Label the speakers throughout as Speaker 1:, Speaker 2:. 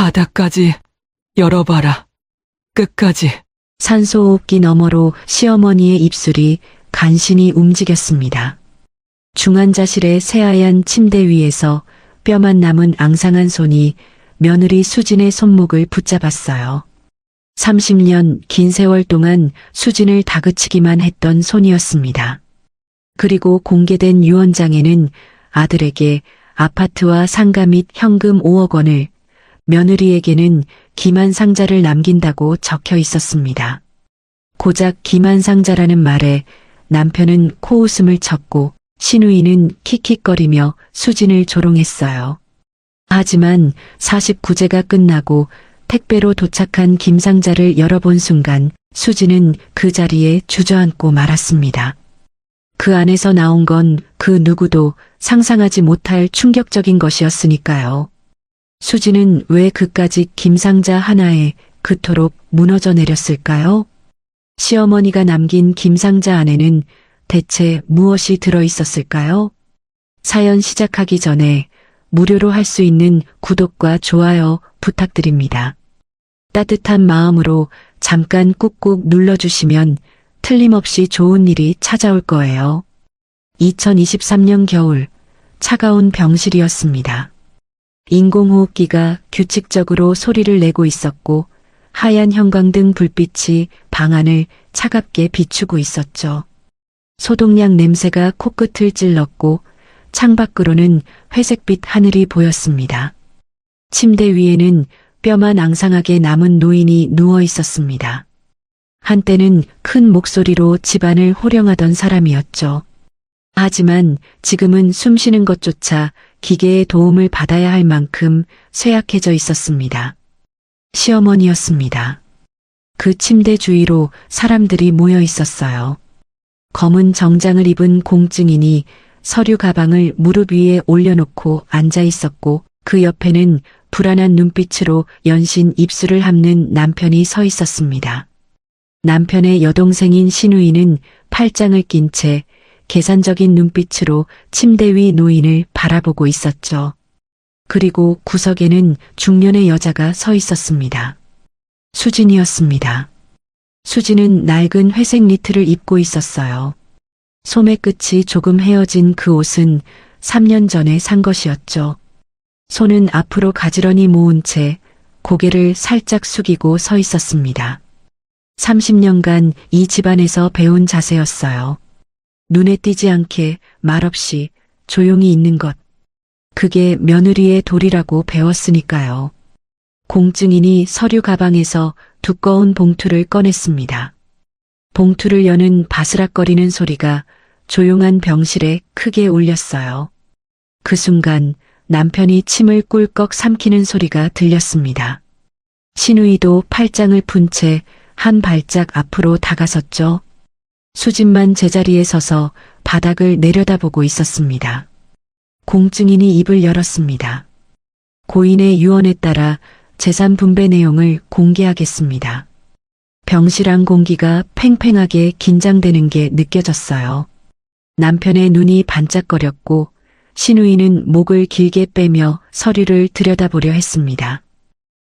Speaker 1: 바닥까지 열어봐라. 끝까지.
Speaker 2: 산소호흡기 너머로 시어머니의 입술이 간신히 움직였습니다. 중환자실의 새하얀 침대 위에서 뼈만 남은 앙상한 손이 며느리 수진의 손목을 붙잡았어요. 30년 긴 세월 동안 수진을 다그치기만 했던 손이었습니다. 그리고 공개된 유언장에는 아들에게 아파트와 상가 및 현금 5억 원을, 며느리에게는 기만상자를 남긴다고 적혀 있었습니다. 고작 기만상자라는 말에 남편은 코웃음을 쳤고 시누이는 킥킥거리며 수진을 조롱했어요. 하지만 49제가 끝나고 택배로 도착한 김상자를 열어본 순간 수진은 그 자리에 주저앉고 말았습니다. 그 안에서 나온 건 그 누구도 상상하지 못할 충격적인 것이었으니까요. 수진은 왜 그까짓 김상자 하나에 그토록 무너져 내렸을까요? 시어머니가 남긴 김상자 안에는 대체 무엇이 들어 있었을까요? 사연 시작하기 전에 무료로 할 수 있는 구독과 좋아요 부탁드립니다. 따뜻한 마음으로 잠깐 꾹꾹 눌러주시면 틀림없이 좋은 일이 찾아올 거예요. 2023년 겨울, 차가운 병실이었습니다. 인공호흡기가 규칙적으로 소리를 내고 있었고 하얀 형광등 불빛이 방 안을 차갑게 비추고 있었죠. 소독약 냄새가 코끝을 찔렀고 창밖으로는 회색빛 하늘이 보였습니다. 침대 위에는 뼈만 앙상하게 남은 노인이 누워 있었습니다. 한때는 큰 목소리로 집안을 호령하던 사람이었죠. 하지만 지금은 숨쉬는 것조차 기계의 도움을 받아야 할 만큼 쇠약해져 있었습니다. 시어머니였습니다. 그 침대 주위로 사람들이 모여 있었어요. 검은 정장을 입은 공증인이 서류 가방을 무릎 위에 올려놓고 앉아 있었고 그 옆에는 불안한 눈빛으로 연신 입술을 함는 남편이 서 있었습니다. 남편의 여동생인 시누이는 팔짱을 낀 채 계산적인 눈빛으로 침대 위 노인을 바라보고 있었죠. 그리고 구석에는 중년의 여자가 서 있었습니다. 수진이었습니다. 수진은 낡은 회색 니트를 입고 있었어요. 소매 끝이 조금 헤어진 그 옷은 3년 전에 산 것이었죠. 손은 앞으로 가지런히 모은 채 고개를 살짝 숙이고 서 있었습니다. 30년간 이 집안에서 배운 자세였어요. 눈에 띄지 않게 말없이 조용히 있는 것. 그게 며느리의 도리라고 배웠으니까요. 공증인이 서류 가방에서 두꺼운 봉투를 꺼냈습니다. 봉투를 여는 바스락거리는 소리가 조용한 병실에 크게 울렸어요. 그 순간 남편이 침을 꿀꺽 삼키는 소리가 들렸습니다. 시누이도 팔짱을 푼 채 한 발짝 앞으로 다가섰죠. 수진만 제자리에 서서 바닥을 내려다보고 있었습니다. 공증인이 입을 열었습니다. 고인의 유언에 따라 재산 분배 내용을 공개하겠습니다. 병실 안 공기가 팽팽하게 긴장되는 게 느껴졌어요. 남편의 눈이 반짝거렸고 시누이는 목을 길게 빼며 서류를 들여다보려 했습니다.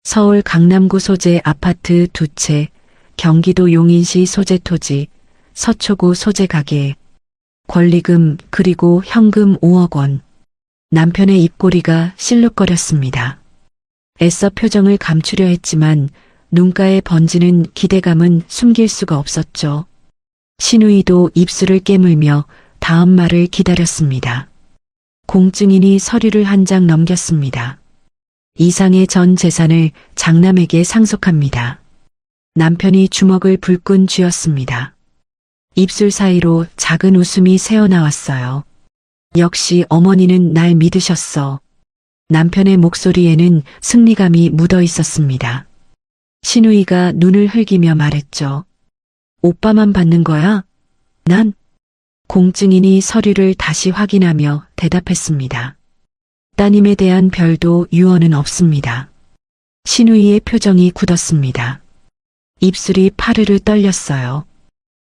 Speaker 2: 서울 강남구 소재 아파트 2채, 경기도 용인시 소재 토지, 서초구 소재 가게, 권리금 그리고 현금 5억 원. 남편의 입꼬리가 실룩거렸습니다. 애써 표정을 감추려 했지만 눈가에 번지는 기대감은 숨길 수가 없었죠. 시누이도 입술을 깨물며 다음 말을 기다렸습니다. 공증인이 서류를 한 장 넘겼습니다. 이상의 전 재산을 장남에게 상속합니다. 남편이 주먹을 불끈 쥐었습니다. 입술 사이로 작은 웃음이 새어나왔어요. 역시 어머니는 날 믿으셨어. 남편의 목소리에는 승리감이 묻어 있었습니다. 시누이가 눈을 흘기며 말했죠. 오빠만 받는 거야? 난? 공증인이 서류를 다시 확인하며 대답했습니다. 따님에 대한 별도 유언은 없습니다. 시누이의 표정이 굳었습니다. 입술이 파르르 떨렸어요.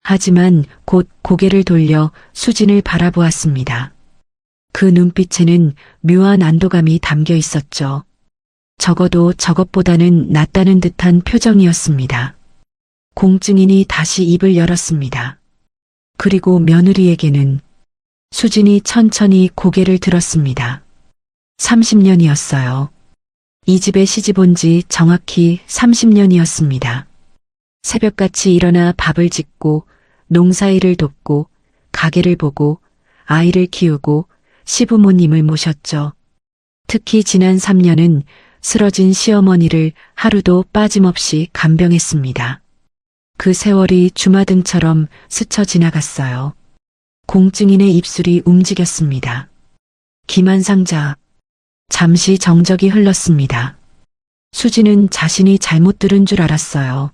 Speaker 2: 하지만 곧 고개를 돌려 수진을 바라보았습니다. 그 눈빛에는 묘한 안도감이 담겨 있었죠. 적어도 저것보다는 낫다는 듯한 표정이었습니다. 공증인이 다시 입을 열었습니다. 그리고 며느리에게는 수진이 천천히 고개를 들었습니다. 30년이었어요. 이 집에 시집 온 지 정확히 30년이었습니다. 새벽같이 일어나 밥을 짓고 농사일을 돕고 가게를 보고 아이를 키우고 시부모님을 모셨죠. 특히 지난 3년은 쓰러진 시어머니를 하루도 빠짐없이 간병했습니다. 그 세월이 주마등처럼 스쳐 지나갔어요. 공증인의 입술이 움직였습니다. 기만상자. 잠시 정적이 흘렀습니다. 수지는 자신이 잘못 들은 줄 알았어요.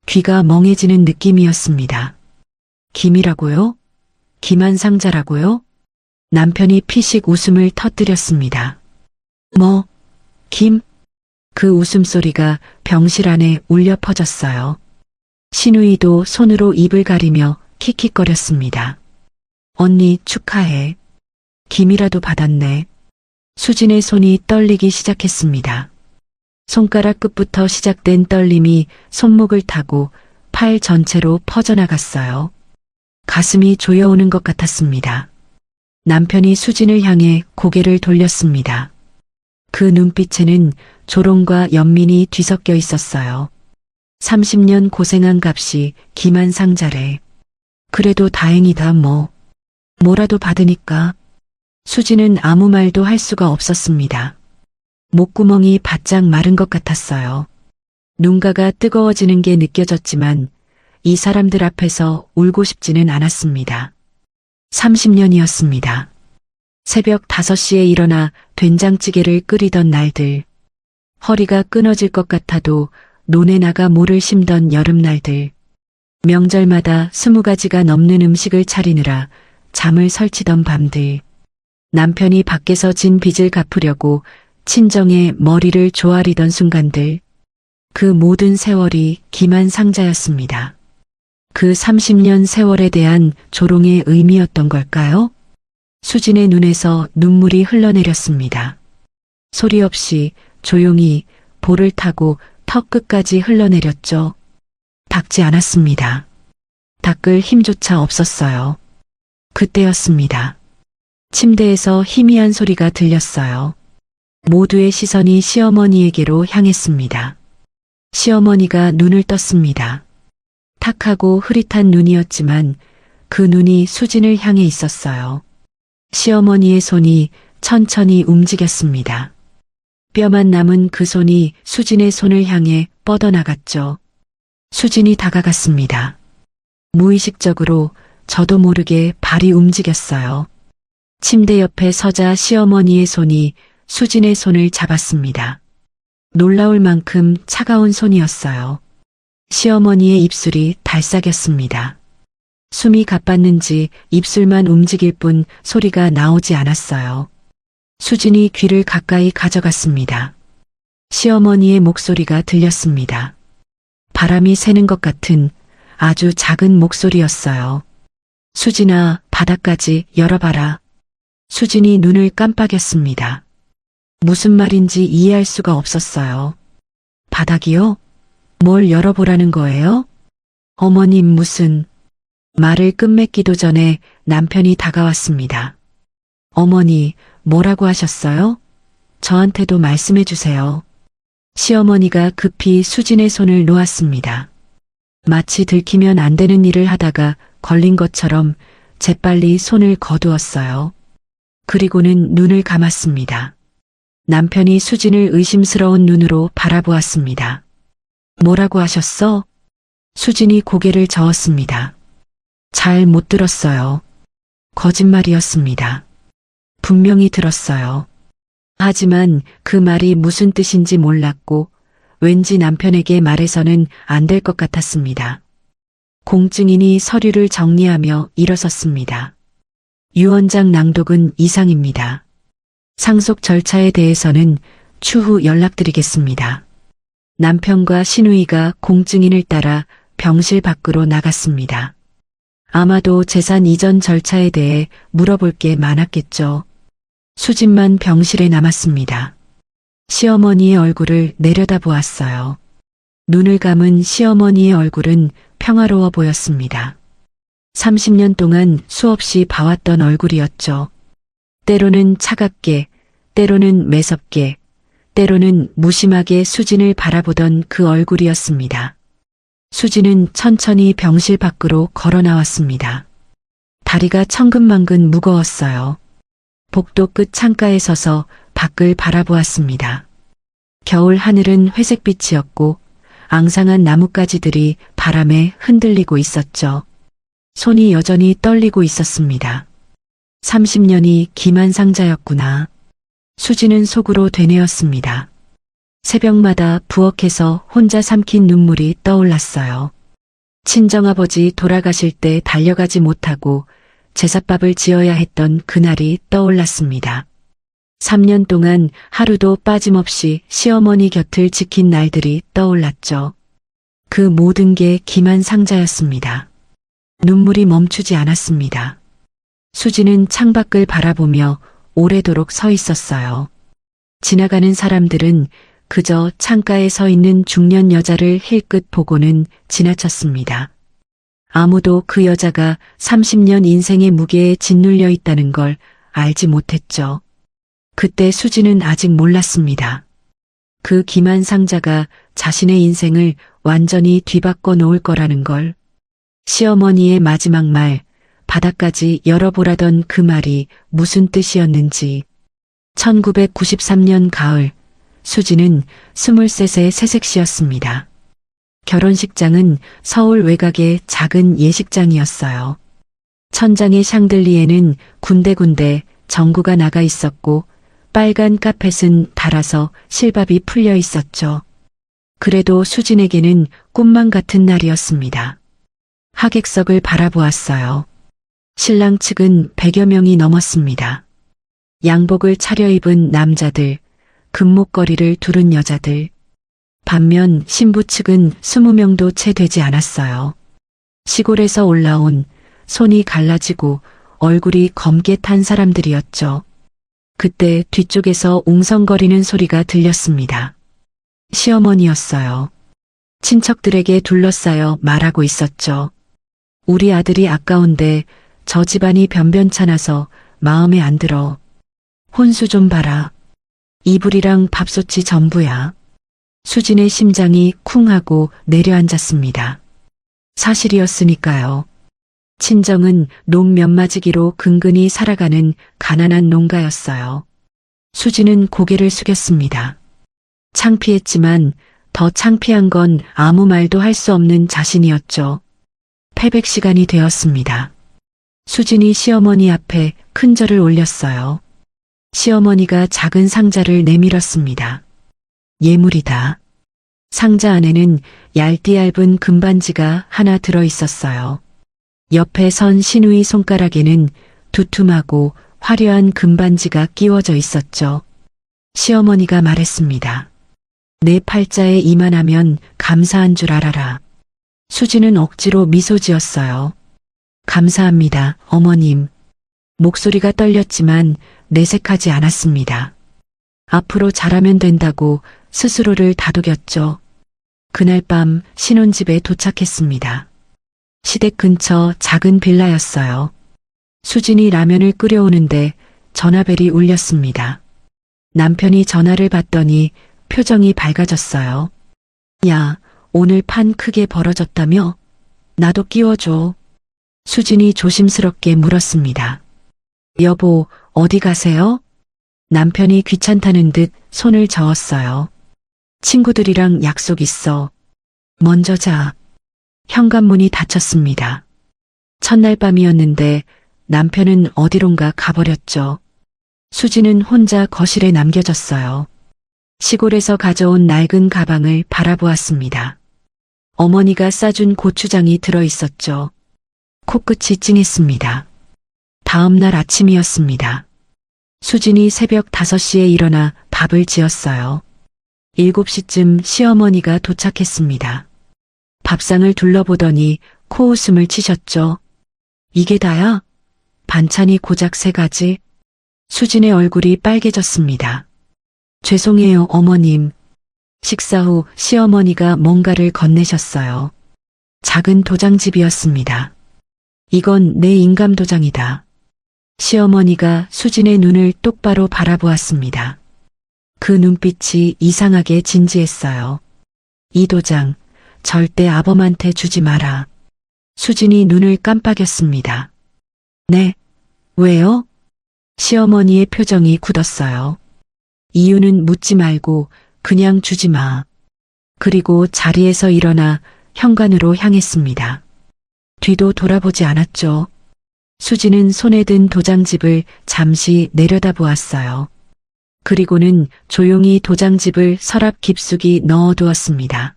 Speaker 2: 귀가 멍해지는 느낌이었습니다. 김이라고요? 기만상자라고요? 남편이 피식 웃음을 터뜨렸습니다. 뭐, 김? 그 웃음소리가 병실 안에 울려 퍼졌어요. 신우이도 손으로 입을 가리며 킥킥거렸습니다. 언니 축하해. 김이라도 받았네. 수진의 손이 떨리기 시작했습니다. 손가락 끝부터 시작된 떨림이 손목을 타고 팔 전체로 퍼져나갔어요. 가슴이 조여오는 것 같았습니다. 남편이 수진을 향해 고개를 돌렸습니다. 그 눈빛에는 조롱과 연민이 뒤섞여 있었어요. 30년 고생한 값이 기만상자래. 그래도 다행이다 뭐라도 받으니까. 수지는 아무 말도 할 수가 없었습니다. 목구멍이 바짝 마른 것 같았어요. 눈가가 뜨거워지는 게 느껴졌지만 이 사람들 앞에서 울고 싶지는 않았습니다. 30년이었습니다. 새벽 5시에 일어나 된장찌개를 끓이던 날들. 허리가 끊어질 것 같아도 논에 나가 모를 심던 여름날들. 명절마다 20가지가 넘는 음식을 차리느라 잠을 설치던 밤들. 남편이 밖에서 진 빚을 갚으려고 친정에 머리를 조아리던 순간들. 그 모든 세월이 기만상자였습니다. 그 30년 세월에 대한 조롱의 의미였던 걸까요? 수진의 눈에서 눈물이 흘러내렸습니다. 소리 없이 조용히 볼을 타고 턱 끝까지 흘러내렸죠. 닦지 않았습니다. 닦을 힘조차 없었어요. 그때였습니다. 침대에서 희미한 소리가 들렸어요. 모두의 시선이 시어머니에게로 향했습니다. 시어머니가 눈을 떴습니다. 탁하고 흐릿한 눈이었지만 그 눈이 수진을 향해 있었어요. 시어머니의 손이 천천히 움직였습니다. 뼈만 남은 그 손이 수진의 손을 향해 뻗어나갔죠. 수진이 다가갔습니다. 무의식적으로 저도 모르게 발이 움직였어요. 침대 옆에 서자 시어머니의 손이 수진의 손을 잡았습니다. 놀라울 만큼 차가운 손이었어요. 시어머니의 입술이 달싹였습니다. 숨이 가빴는지 입술만 움직일 뿐 소리가 나오지 않았어요. 수진이 귀를 가까이 가져갔습니다. 시어머니의 목소리가 들렸습니다. 바람이 새는 것 같은 아주 작은 목소리였어요. 수진아, 바닥까지 열어봐라. 수진이 눈을 깜빡였습니다. 무슨 말인지 이해할 수가 없었어요. 바닥이요? 뭘 열어보라는 거예요? 어머님 무슨... 말을 끝맺기도 전에 남편이 다가왔습니다. 어머니, 뭐라고 하셨어요? 저한테도 말씀해 주세요. 시어머니가 급히 수진의 손을 놓았습니다. 마치 들키면 안 되는 일을 하다가 걸린 것처럼 재빨리 손을 거두었어요. 그리고는 눈을 감았습니다. 남편이 수진을 의심스러운 눈으로 바라보았습니다. 뭐라고 하셨어? 수진이 고개를 저었습니다. 잘 못 들었어요. 거짓말이었습니다. 분명히 들었어요. 하지만 그 말이 무슨 뜻인지 몰랐고 왠지 남편에게 말해서는 안 될 것 같았습니다. 공증인이 서류를 정리하며 일어섰습니다. 유언장 낭독은 이상입니다. 상속 절차에 대해서는 추후 연락드리겠습니다. 남편과 신우이가 공증인을 따라 병실 밖으로 나갔습니다. 아마도 재산 이전 절차에 대해 물어볼 게 많았겠죠. 수진만 병실에 남았습니다. 시어머니의 얼굴을 내려다보았어요. 눈을 감은 시어머니의 얼굴은 평화로워 보였습니다. 30년 동안 수없이 봐왔던 얼굴이었죠. 때로는 차갑게, 때로는 매섭게, 때로는 무심하게 수진을 바라보던 그 얼굴이었습니다. 수진은 천천히 병실 밖으로 걸어 나왔습니다. 다리가 천근만근 무거웠어요. 복도 끝 창가에 서서 밖을 바라보았습니다. 겨울 하늘은 회색빛이었고 앙상한 나뭇가지들이 바람에 흔들리고 있었죠. 손이 여전히 떨리고 있었습니다. 30년이 기만상자였구나. 수지는 속으로 되뇌었습니다. 새벽마다 부엌에서 혼자 삼킨 눈물이 떠올랐어요. 친정아버지 돌아가실 때 달려가지 못하고 제삿밥을 지어야 했던 그날이 떠올랐습니다. 3년 동안 하루도 빠짐없이 시어머니 곁을 지킨 날들이 떠올랐죠. 그 모든 게 기만상자였습니다. 눈물이 멈추지 않았습니다. 수지는 창밖을 바라보며 오래도록 서 있었어요. 지나가는 사람들은 그저 창가에 서 있는 중년 여자를 힐끗 보고는 지나쳤습니다. 아무도 그 여자가 30년 인생의 무게에 짓눌려 있다는 걸 알지 못했죠. 그때 수지는 아직 몰랐습니다. 그 기만상자가 자신의 인생을 완전히 뒤바꿔 놓을 거라는 걸. 시어머니의 마지막 말, 바닥까지 열어보라던 그 말이 무슨 뜻이었는지. 1993년 가을, 수지는 23세 새색시였습니다. 결혼식장은 서울 외곽의 작은 예식장이었어요. 천장의 샹들리에는 군데군데 전구가 나가 있었고 빨간 카펫은 달아서 실밥이 풀려 있었죠. 그래도 수진에게는 꿈만 같은 날이었습니다. 하객석을 바라보았어요. 신랑 측은 100여 명이 넘었습니다. 양복을 차려입은 남자들, 금목걸이를 두른 여자들. 반면 신부 측은 20명도 채 되지 않았어요. 시골에서 올라온 손이 갈라지고 얼굴이 검게 탄 사람들이었죠. 그때 뒤쪽에서 웅성거리는 소리가 들렸습니다. 시어머니였어요. 친척들에게 둘러싸여 말하고 있었죠. 우리 아들이 아까운데 저 집안이 변변찮아서 마음에 안 들어. 혼수 좀 봐라. 이불이랑 밥솥이 전부야. 수진의 심장이 쿵 하고 내려앉았습니다. 사실이었으니까요. 친정은 농 몇마지기로 근근히 살아가는 가난한 농가였어요. 수진은 고개를 숙였습니다. 창피했지만 더 창피한 건 아무 말도 할 수 없는 자신이었죠. 패백 시간이 되었습니다. 수진이 시어머니 앞에 큰 절을 올렸어요. 시어머니가 작은 상자를 내밀었습니다. 예물이다. 상자 안에는 얇디얇은 금반지가 하나 들어 있었어요. 옆에 선 시누이 손가락에는 두툼하고 화려한 금반지가 끼워져 있었죠. 시어머니가 말했습니다. 내 팔자에 이만하면 감사한 줄 알아라. 수지는 억지로 미소 지었어요. 감사합니다, 어머님. 목소리가 떨렸지만 내색하지 않았습니다. 앞으로 잘하면 된다고 스스로를 다독였죠. 그날 밤 신혼집에 도착했습니다. 시댁 근처 작은 빌라였어요. 수진이 라면을 끓여오는데 전화벨이 울렸습니다. 남편이 전화를 받더니 표정이 밝아졌어요. 야, 오늘 판 크게 벌어졌다며? 나도 끼워줘. 수진이 조심스럽게 물었습니다. 여보, 어디 가세요? 남편이 귀찮다는 듯 손을 저었어요. 친구들이랑 약속 있어. 먼저 자. 현관문이 닫혔습니다. 첫날 밤이었는데 남편은 어디론가 가버렸죠. 수지는 혼자 거실에 남겨졌어요. 시골에서 가져온 낡은 가방을 바라보았습니다. 어머니가 싸준 고추장이 들어 있었죠. 코끝이 찡했습니다. 다음 날 아침이었습니다. 수진이 새벽 5시에 일어나 밥을 지었어요. 7시쯤 시어머니가 도착했습니다. 밥상을 둘러보더니 코웃음을 치셨죠. 이게 다야? 반찬이 고작 3가지? 수진의 얼굴이 빨개졌습니다. 죄송해요, 어머님. 식사 후 시어머니가 뭔가를 건네셨어요. 작은 도장집이었습니다. 이건 내 인감 도장이다. 시어머니가 수진의 눈을 똑바로 바라보았습니다. 그 눈빛이 이상하게 진지했어요. 이 도장, 절대 아범한테 주지 마라. 수진이 눈을 깜빡였습니다. 네, 왜요? 시어머니의 표정이 굳었어요. 이유는 묻지 말고 그냥 주지 마. 그리고 자리에서 일어나 현관으로 향했습니다. 뒤도 돌아보지 않았죠. 수지는 손에 든 도장집을 잠시 내려다보았어요. 그리고는 조용히 도장집을 서랍 깊숙이 넣어두었습니다.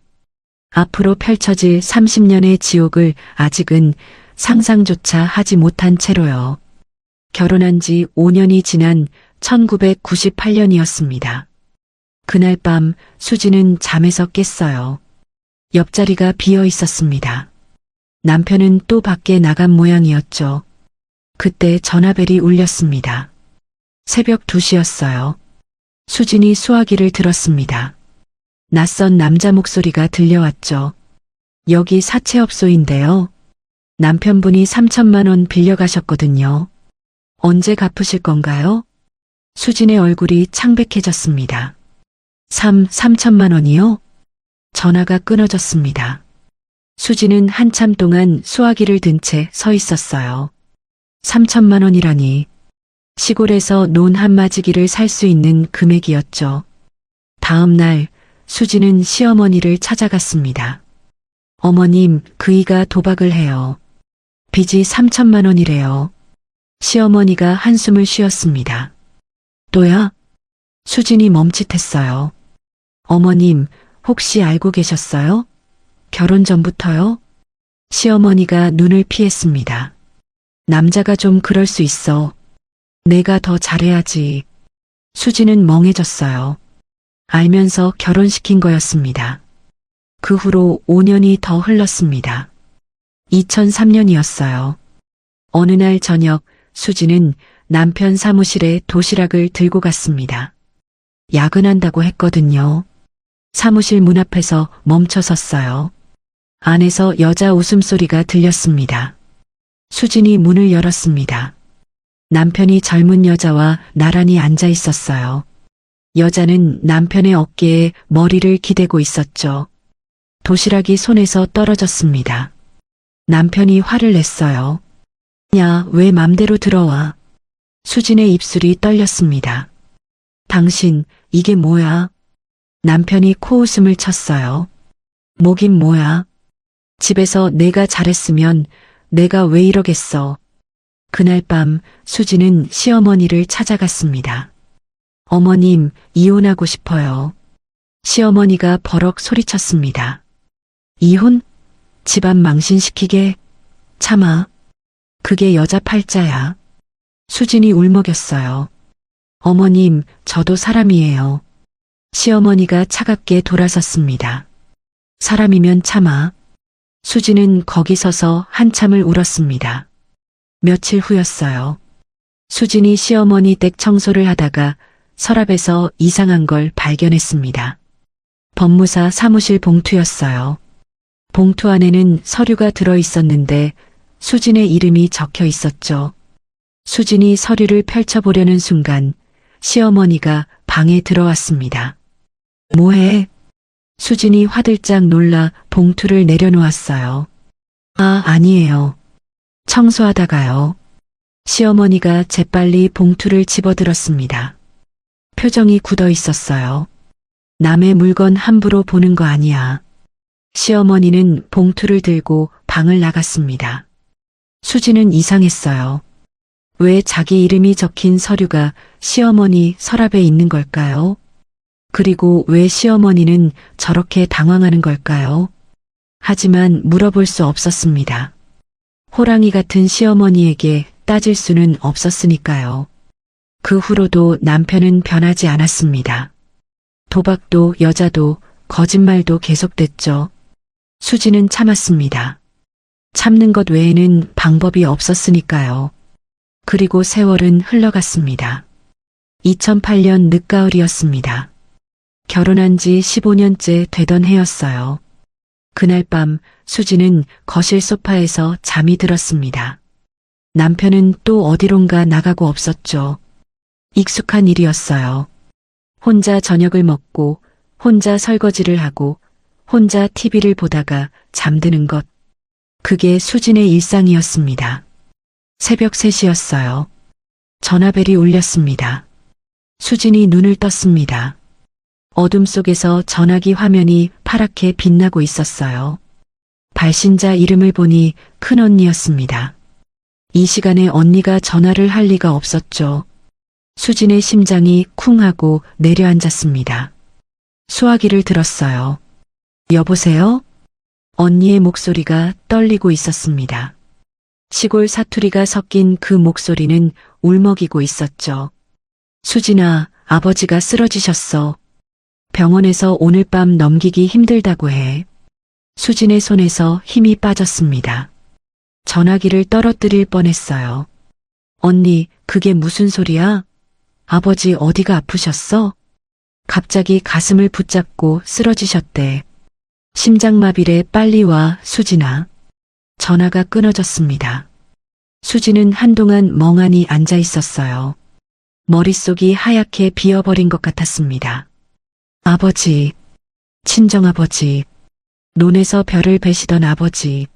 Speaker 2: 앞으로 펼쳐질 30년의 지옥을 아직은 상상조차 하지 못한 채로요. 결혼한 지 5년이 지난 1998년이었습니다. 그날 밤 수지는 잠에서 깼어요. 옆자리가 비어 있었습니다. 남편은 또 밖에 나간 모양이었죠. 그때 전화벨이 울렸습니다. 새벽 2시였어요. 수진이 수화기를 들었습니다. 낯선 남자 목소리가 들려왔죠. 여기 사채업소인데요. 남편분이 3천만 원 빌려가셨거든요. 언제 갚으실 건가요? 수진의 얼굴이 창백해졌습니다. 3천만 원이요? 전화가 끊어졌습니다. 수진은 한참 동안 수화기를 든 채 서 있었어요. 3천만 원이라니. 시골에서 논 한 마지기를 살 수 있는 금액이었죠. 다음 날 수진은 시어머니를 찾아갔습니다. 어머님, 그이가 도박을 해요. 빚이 3천만 원이래요. 시어머니가 한숨을 쉬었습니다. 또야? 수진이 멈칫했어요. 어머님, 혹시 알고 계셨어요? 결혼 전부터요? 시어머니가 눈을 피했습니다. 남자가 좀 그럴 수 있어. 내가 더 잘해야지. 수지는 멍해졌어요. 알면서 결혼시킨 거였습니다. 그 후로 5년이 더 흘렀습니다. 2003년이었어요. 어느 날 저녁 수지는 남편 사무실에 도시락을 들고 갔습니다. 야근한다고 했거든요. 사무실 문 앞에서 멈춰 섰어요. 안에서 여자 웃음소리가 들렸습니다. 수진이 문을 열었습니다. 남편이 젊은 여자와 나란히 앉아 있었어요. 여자는 남편의 어깨에 머리를 기대고 있었죠. 도시락이 손에서 떨어졌습니다. 남편이 화를 냈어요. 야, 왜 맘대로 들어와? 수진의 입술이 떨렸습니다. 당신, 이게 뭐야? 남편이 코웃음을 쳤어요. 뭐긴 뭐야? 집에서 내가 잘했으면 내가 왜 이러겠어? 그날 밤 수지는 시어머니를 찾아갔습니다. 어머님, 이혼하고 싶어요. 시어머니가 버럭 소리쳤습니다. 이혼? 집안 망신시키게? 참아. 그게 여자 팔자야. 수진이 울먹였어요. 어머님, 저도 사람이에요. 시어머니가 차갑게 돌아섰습니다. 사람이면 참아. 수진은 거기 서서 한참을 울었습니다. 며칠 후였어요. 수진이 시어머니 댁 청소를 하다가 서랍에서 이상한 걸 발견했습니다. 법무사 사무실 봉투였어요. 봉투 안에는 서류가 들어 있었는데 수진의 이름이 적혀 있었죠. 수진이 서류를 펼쳐보려는 순간 시어머니가 방에 들어왔습니다. 뭐해? 수진이 화들짝 놀라 봉투를 내려놓았어요. 아, 아니에요. 청소하다가요. 시어머니가 재빨리 봉투를 집어들었습니다. 표정이 굳어 있었어요. 남의 물건 함부로 보는 거 아니야. 시어머니는 봉투를 들고 방을 나갔습니다. 수지는 이상했어요. 왜 자기 이름이 적힌 서류가 시어머니 서랍에 있는 걸까요? 그리고 왜 시어머니는 저렇게 당황하는 걸까요? 하지만 물어볼 수 없었습니다. 호랑이 같은 시어머니에게 따질 수는 없었으니까요. 그 후로도 남편은 변하지 않았습니다. 도박도 여자도 거짓말도 계속됐죠. 수지는 참았습니다. 참는 것 외에는 방법이 없었으니까요. 그리고 세월은 흘러갔습니다. 2008년 늦가을이었습니다. 결혼한 지 15년째 되던 해였어요. 그날 밤 수지는 거실 소파에서 잠이 들었습니다. 남편은 또 어디론가 나가고 없었죠. 익숙한 일이었어요. 혼자 저녁을 먹고, 혼자 설거지를 하고, 혼자 TV를 보다가 잠드는 것. 그게 수진의 일상이었습니다. 새벽 3시였어요. 전화벨이 울렸습니다. 수진이 눈을 떴습니다. 어둠 속에서 전화기 화면이 파랗게 빛나고 있었어요. 발신자 이름을 보니 큰언니였습니다. 이 시간에 언니가 전화를 할 리가 없었죠. 수진의 심장이 쿵 하고 내려앉았습니다. 수화기를 들었어요. 여보세요? 언니의 목소리가 떨리고 있었습니다. 시골 사투리가 섞인 그 목소리는 울먹이고 있었죠. 수진아, 아버지가 쓰러지셨어. 병원에서 오늘 밤 넘기기 힘들다고 해. 수진의 손에서 힘이 빠졌습니다. 전화기를 떨어뜨릴 뻔했어요. 언니, 그게 무슨 소리야? 아버지 어디가 아프셨어? 갑자기 가슴을 붙잡고 쓰러지셨대. 심장마비래, 빨리 와, 수진아. 전화가 끊어졌습니다. 수진은 한동안 멍하니 앉아 있었어요. 머릿속이 하얗게 비어버린 것 같았습니다. 아버지, 친정아버지, 논에서 별을 베시던 아버지,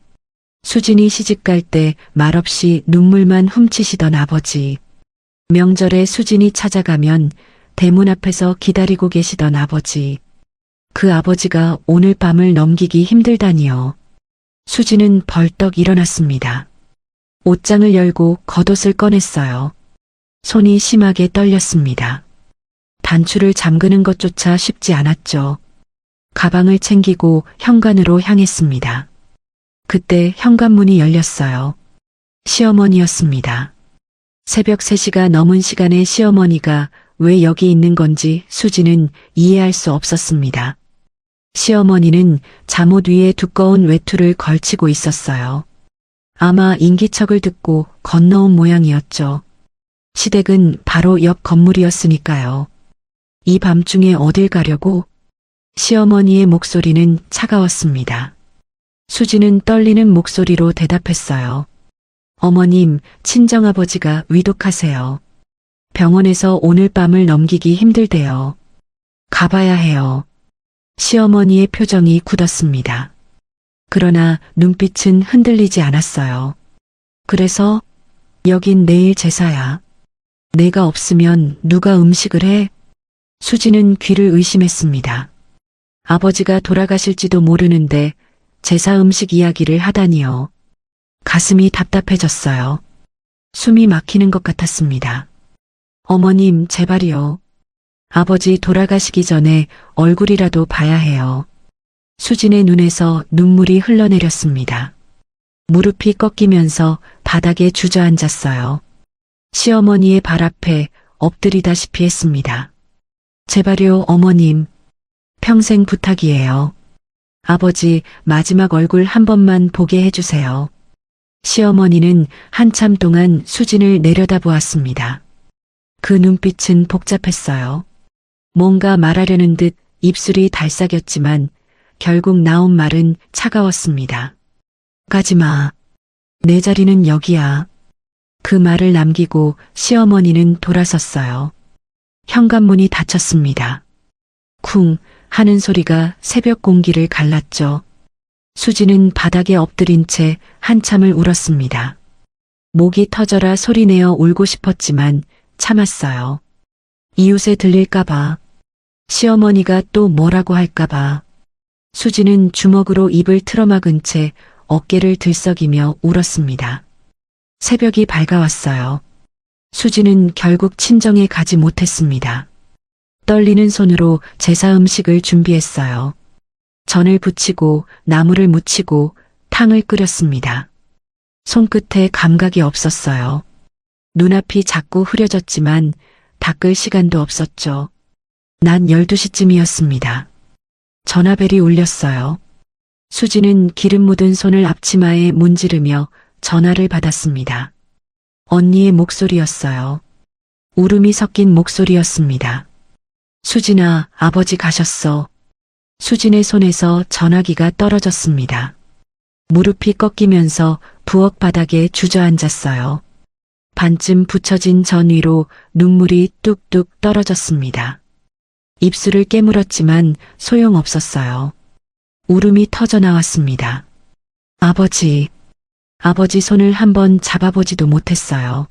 Speaker 2: 수진이 시집갈 때 말없이 눈물만 훔치시던 아버지, 명절에 수진이 찾아가면 대문 앞에서 기다리고 계시던 아버지, 그 아버지가 오늘 밤을 넘기기 힘들다니요. 수진은 벌떡 일어났습니다. 옷장을 열고 겉옷을 꺼냈어요. 손이 심하게 떨렸습니다. 단추를 잠그는 것조차 쉽지 않았죠. 가방을 챙기고 현관으로 향했습니다. 그때 현관문이 열렸어요. 시어머니였습니다. 새벽 3시가 넘은 시간에 시어머니가 왜 여기 있는 건지 수지는 이해할 수 없었습니다. 시어머니는 잠옷 위에 두꺼운 외투를 걸치고 있었어요. 아마 인기척을 듣고 건너온 모양이었죠. 시댁은 바로 옆 건물이었으니까요. 이 밤중에 어딜 가려고? 시어머니의 목소리는 차가웠습니다. 수지는 떨리는 목소리로 대답했어요. 어머님, 친정아버지가 위독하세요. 병원에서 오늘 밤을 넘기기 힘들대요. 가봐야 해요. 시어머니의 표정이 굳었습니다. 그러나 눈빛은 흔들리지 않았어요. 그래서 여긴 내일 제사야. 내가 없으면 누가 음식을 해? 수지는 귀를 의심했습니다. 아버지가 돌아가실지도 모르는데 제사 음식 이야기를 하다니요. 가슴이 답답해졌어요. 숨이 막히는 것 같았습니다. 어머님, 제발이요. 아버지 돌아가시기 전에 얼굴이라도 봐야 해요. 수진의 눈에서 눈물이 흘러내렸습니다. 무릎이 꺾이면서 바닥에 주저앉았어요. 시어머니의 발 앞에 엎드리다시피 했습니다. 제발요, 어머님. 평생 부탁이에요. 아버지 마지막 얼굴 한 번만 보게 해주세요. 시어머니는 한참 동안 수진을 내려다보았습니다. 그 눈빛은 복잡했어요. 뭔가 말하려는 듯 입술이 달싹였지만 결국 나온 말은 차가웠습니다. 가지마. 내 자리는 여기야. 그 말을 남기고 시어머니는 돌아섰어요. 현관문이 닫혔습니다. 쿵 하는 소리가 새벽 공기를 갈랐죠. 수지는 바닥에 엎드린 채 한참을 울었습니다. 목이 터져라 소리내어 울고 싶었지만 참았어요. 이웃에 들릴까봐. 시어머니가 또 뭐라고 할까봐. 수지는 주먹으로 입을 틀어막은 채 어깨를 들썩이며 울었습니다. 새벽이 밝아왔어요. 수지는 결국 친정에 가지 못했습니다. 떨리는 손으로 제사 음식을 준비했어요. 전을 부치고 나물을 무치고 탕을 끓였습니다. 손끝에 감각이 없었어요. 눈앞이 자꾸 흐려졌지만 닦을 시간도 없었죠. 낮 12시쯤이었습니다. 전화벨이 울렸어요. 수지는 기름 묻은 손을 앞치마에 문지르며 전화를 받았습니다. 언니의 목소리였어요. 울음이 섞인 목소리였습니다. 수진아, 아버지 가셨어. 수진의 손에서 전화기가 떨어졌습니다. 무릎이 꺾이면서 부엌 바닥에 주저앉았어요. 반쯤 붙여진 전 위로 눈물이 뚝뚝 떨어졌습니다. 입술을 깨물었지만 소용없었어요. 울음이 터져 나왔습니다. 아버지, 아버지 손을 한번 잡아보지도 못했어요.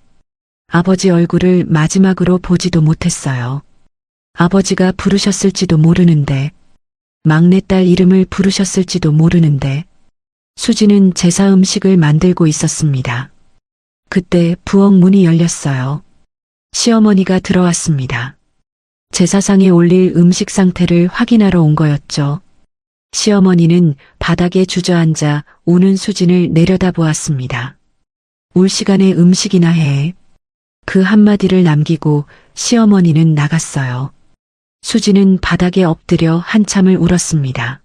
Speaker 2: 아버지 얼굴을 마지막으로 보지도 못했어요. 아버지가 부르셨을지도 모르는데, 막내딸 이름을 부르셨을지도 모르는데, 수지는 제사 음식을 만들고 있었습니다. 그때 부엌 문이 열렸어요. 시어머니가 들어왔습니다. 제사상에 올릴 음식 상태를 확인하러 온 거였죠. 시어머니는 바닥에 주저앉아 우는 수진을 내려다보았습니다. 울 시간에 음식이나 해. 그 한마디를 남기고 시어머니는 나갔어요. 수진은 바닥에 엎드려 한참을 울었습니다.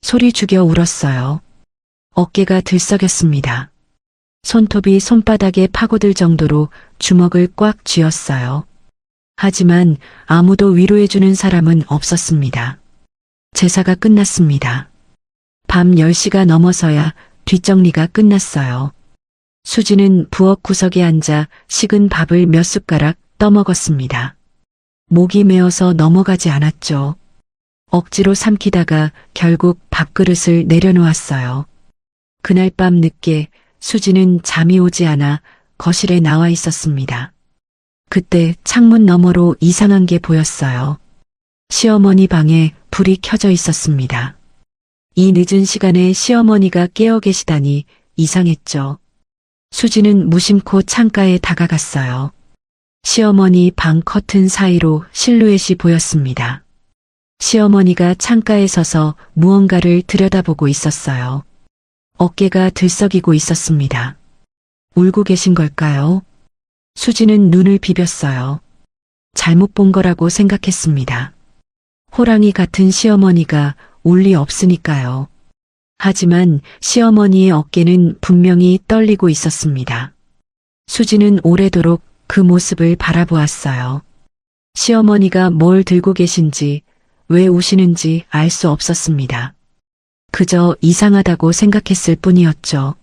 Speaker 2: 소리 죽여 울었어요. 어깨가 들썩였습니다. 손톱이 손바닥에 파고들 정도로 주먹을 꽉 쥐었어요. 하지만 아무도 위로해주는 사람은 없었습니다. 제사가 끝났습니다. 밤 10시가 넘어서야 뒷정리가 끝났어요. 수지는 부엌 구석에 앉아 식은 밥을 몇 숟가락 떠먹었습니다. 목이 메어서 넘어가지 않았죠. 억지로 삼키다가 결국 밥그릇을 내려놓았어요. 그날 밤 늦게 수지는 잠이 오지 않아 거실에 나와 있었습니다. 그때 창문 너머로 이상한 게 보였어요. 시어머니 방에 불이 켜져 있었습니다. 이 늦은 시간에 시어머니가 깨어 계시다니 이상했죠. 수지는 무심코 창가에 다가갔어요. 시어머니 방 커튼 사이로 실루엣이 보였습니다. 시어머니가 창가에 서서 무언가를 들여다보고 있었어요. 어깨가 들썩이고 있었습니다. 울고 계신 걸까요? 수지는 눈을 비볐어요. 잘못 본 거라고 생각했습니다. 호랑이 같은 시어머니가 울 리 없으니까요. 하지만 시어머니의 어깨는 분명히 떨리고 있었습니다. 수지는 오래도록 그 모습을 바라보았어요. 시어머니가 뭘 들고 계신지, 왜 우시는지 알 수 없었습니다. 그저 이상하다고 생각했을 뿐이었죠.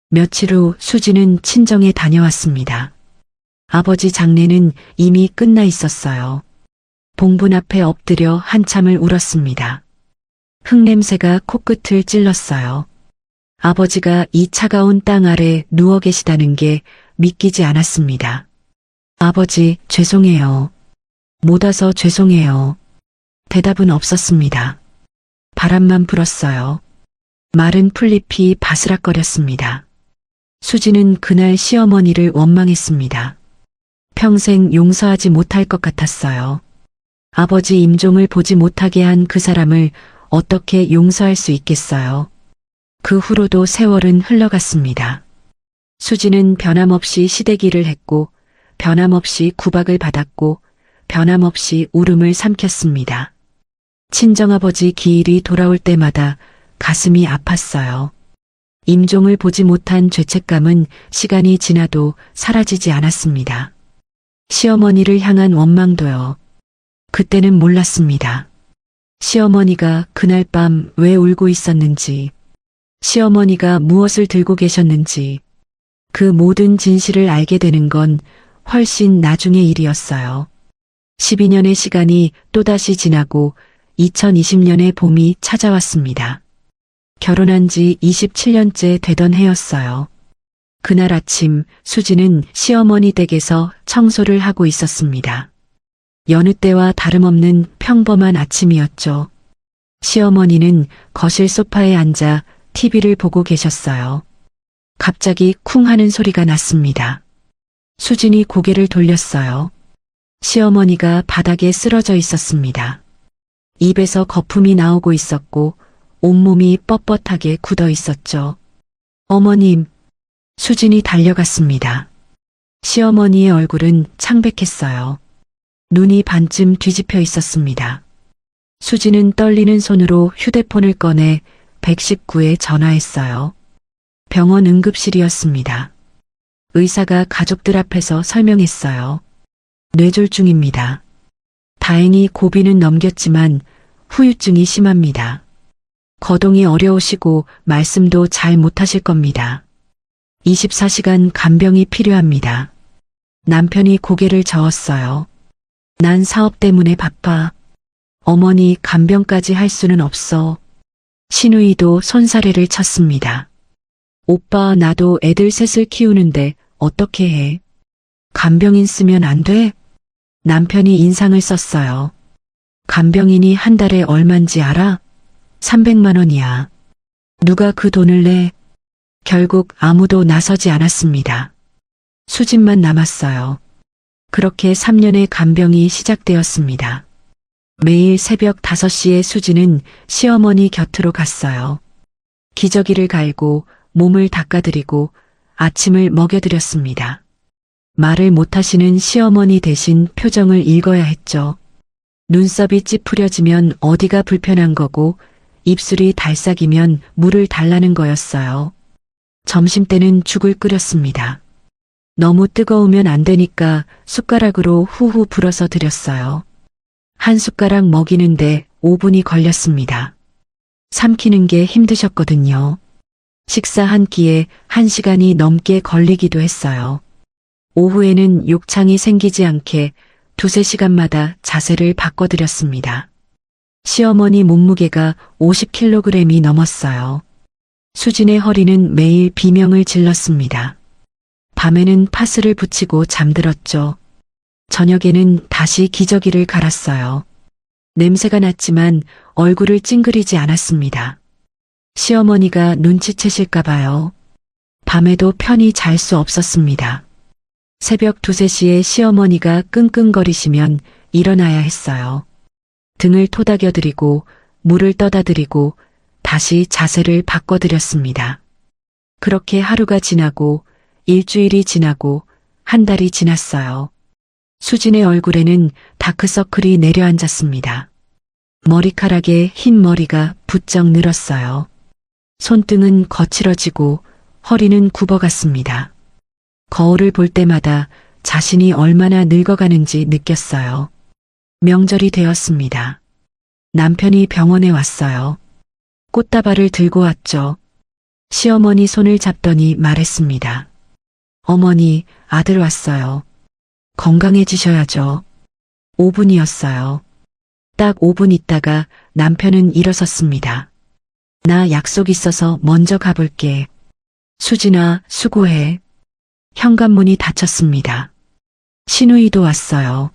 Speaker 2: 며칠 후 수지는 친정에 다녀왔습니다. 아버지 장례는 이미 끝나 있었어요. 봉분 앞에 엎드려 한참을 울었습니다. 흙냄새가 코끝을 찔렀어요. 아버지가 이 차가운 땅 아래 누워 계시다는 게 믿기지 않았습니다. 아버지, 죄송해요. 못 와서 죄송해요. 대답은 없었습니다. 바람만 불었어요. 마른 풀잎이 바스락거렸습니다. 수지는 그날 시어머니를 원망했습니다. 평생 용서하지 못할 것 같았어요. 아버지 임종을 보지 못하게 한 그 사람을 어떻게 용서할 수 있겠어요. 그 후로도 세월은 흘러갔습니다. 수지는 변함없이 시댁일을 했고, 변함없이 구박을 받았고, 변함없이 울음을 삼켰습니다. 친정아버지 기일이 돌아올 때마다 가슴이 아팠어요. 임종을 보지 못한 죄책감은 시간이 지나도 사라지지 않았습니다. 시어머니를 향한 원망도요. 그때는 몰랐습니다. 시어머니가 그날 밤 왜 울고 있었는지, 시어머니가 무엇을 들고 계셨는지, 그 모든 진실을 알게 되는 건 훨씬 나중의 일이었어요. 12년의 시간이 또다시 지나고 2020년의 봄이 찾아왔습니다. 결혼한 지 27년째 되던 해였어요. 그날 아침 수지는 시어머니 댁에서 청소를 하고 있었습니다. 여느 때와 다름없는 평범한 아침이었죠. 시어머니는 거실 소파에 앉아 TV를 보고 계셨어요. 갑자기 쿵 하는 소리가 났습니다. 수진이 고개를 돌렸어요. 시어머니가 바닥에 쓰러져 있었습니다. 입에서 거품이 나오고 있었고 온몸이 뻣뻣하게 굳어 있었죠. 어머님, 수진이 달려갔습니다. 시어머니의 얼굴은 창백했어요. 눈이 반쯤 뒤집혀 있었습니다. 수진은 떨리는 손으로 휴대폰을 꺼내 119에 전화했어요. 병원 응급실이었습니다. 의사가 가족들 앞에서 설명했어요. 뇌졸중입니다. 다행히 고비는 넘겼지만 후유증이 심합니다. 거동이 어려우시고 말씀도 잘 못하실 겁니다. 24시간 간병이 필요합니다. 남편이 고개를 저었어요. 난 사업 때문에 바빠. 어머니 간병까지 할 수는 없어. 신우이도 손사래를 쳤습니다. 오빠 나도 애들 셋을 키우는데 어떻게 해? 간병인 쓰면 안 돼? 남편이 인상을 썼어요. 간병인이 한 달에 얼만지 알아? 300만 원이야. 누가 그 돈을 내? 결국 아무도 나서지 않았습니다. 수진만 남았어요. 그렇게 3년의 간병이 시작되었습니다. 매일 새벽 5시에 수진은 시어머니 곁으로 갔어요. 기저귀를 갈고 몸을 닦아드리고 아침을 먹여드렸습니다. 말을 못하시는 시어머니 대신 표정을 읽어야 했죠. 눈썹이 찌푸려지면 어디가 불편한 거고 입술이 달싹이면 물을 달라는 거였어요. 점심때는 죽을 끓였습니다. 너무 뜨거우면 안 되니까 숟가락으로 후후 불어서 드렸어요. 한 숟가락 먹이는데 5분이 걸렸습니다. 삼키는 게 힘드셨거든요. 식사 한 끼에 1시간이 넘게 걸리기도 했어요. 오후에는 욕창이 생기지 않게 2~3시간마다 자세를 바꿔드렸습니다. 시어머니 몸무게가 50kg이 넘었어요. 수진의 허리는 매일 비명을 질렀습니다. 밤에는 파스를 붙이고 잠들었죠. 저녁에는 다시 기저귀를 갈았어요. 냄새가 났지만 얼굴을 찡그리지 않았습니다. 시어머니가 눈치채실까봐요. 밤에도 편히 잘 수 없었습니다. 새벽 2~3시에 시어머니가 끙끙거리시면 일어나야 했어요. 등을 토닥여드리고 물을 떠다드리고 다시 자세를 바꿔드렸습니다. 그렇게 하루가 지나고 일주일이 지나고 한 달이 지났어요. 수진의 얼굴에는 다크서클이 내려앉았습니다. 머리카락에 흰 머리가 부쩍 늘었어요. 손등은 거칠어지고 허리는 굽어갔습니다. 거울을 볼 때마다 자신이 얼마나 늙어가는지 느꼈어요. 명절이 되었습니다. 남편이 병원에 왔어요. 꽃다발을 들고 왔죠. 시어머니 손을 잡더니 말했습니다. 어머니, 아들 왔어요. 건강해지셔야죠. 5분이었어요. 딱 5분 있다가 남편은 일어섰습니다. 나 약속 있어서 먼저 가볼게. 수진아, 수고해. 현관문이 닫혔습니다. 신우이도 왔어요.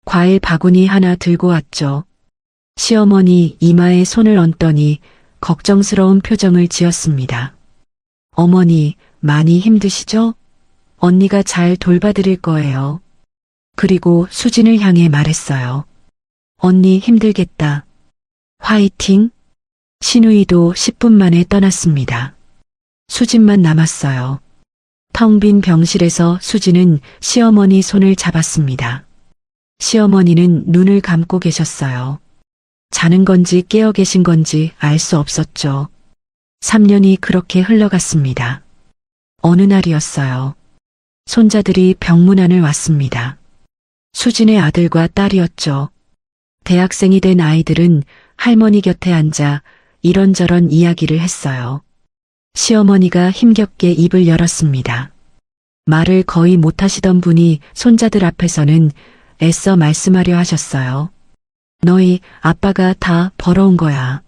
Speaker 2: 과일 바구니 하나 들고 왔죠. 시어머니 이마에 손을 얹더니 걱정스러운 표정을 지었습니다. 어머니, 많이 힘드시죠? 언니가 잘 돌봐드릴 거예요. 그리고 수진을 향해 말했어요. 언니 힘들겠다. 화이팅! 신우이도 10분 만에 떠났습니다. 수진만 남았어요. 텅 빈 병실에서 수진은 시어머니 손을 잡았습니다. 시어머니는 눈을 감고 계셨어요. 자는 건지 깨어 계신 건지 알 수 없었죠. 3년이 그렇게 흘러갔습니다. 어느 날이었어요. 손자들이 병문안을 왔습니다. 수진의 아들과 딸이었죠. 대학생이 된 아이들은 할머니 곁에 앉아 이런저런 이야기를 했어요. 시어머니가 힘겹게 입을 열었습니다. 말을 거의 못하시던 분이 손자들 앞에서는 애써 말씀하려 하셨어요. 너희 아빠가 다 벌어온 거야.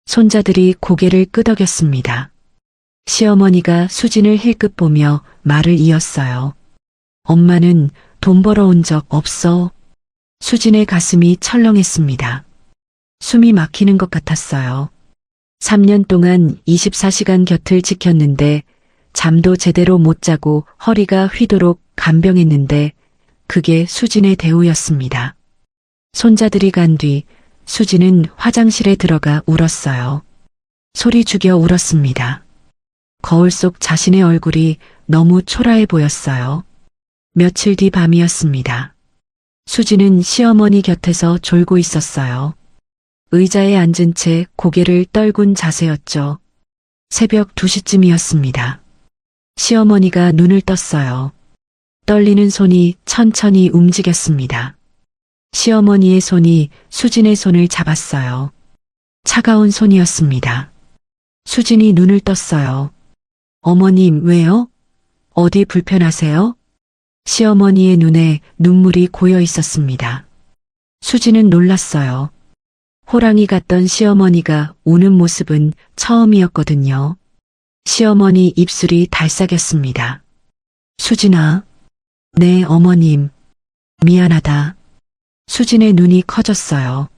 Speaker 2: 손자들이 고개를 끄덕였습니다. 시어머니가 수진을 힐끗 보며 말을 이었어요. 엄마는 돈 벌어온 적 없어. 수진의 가슴이 철렁했습니다. 숨이 막히는 것 같았어요. 3년 동안 24시간 곁을 지켰는데 잠도 제대로 못 자고 허리가 휘도록 간병했는데 그게 수진의 대우였습니다. 손자들이 간 뒤 수진은 화장실에 들어가 울었어요. 소리 죽여 울었습니다. 거울 속 자신의 얼굴이 너무 초라해 보였어요. 며칠 뒤 밤이었습니다. 수진은 시어머니 곁에서 졸고 있었어요. 의자에 앉은 채 고개를 떨군 자세였죠. 새벽 2시쯤이었습니다. 시어머니가 눈을 떴어요. 떨리는 손이 천천히 움직였습니다. 시어머니의 손이 수진의 손을 잡았어요. 차가운 손이었습니다. 수진이 눈을 떴어요. 어머님, 왜요? 어디 불편하세요? 시어머니의 눈에 눈물이 고여 있었습니다. 수진은 놀랐어요. 호랑이 같던 시어머니가 우는 모습은 처음이었거든요. 시어머니 입술이 달싹였습니다. 수진아. 네, 어머님. 미안하다. 수진의 눈이 커졌어요.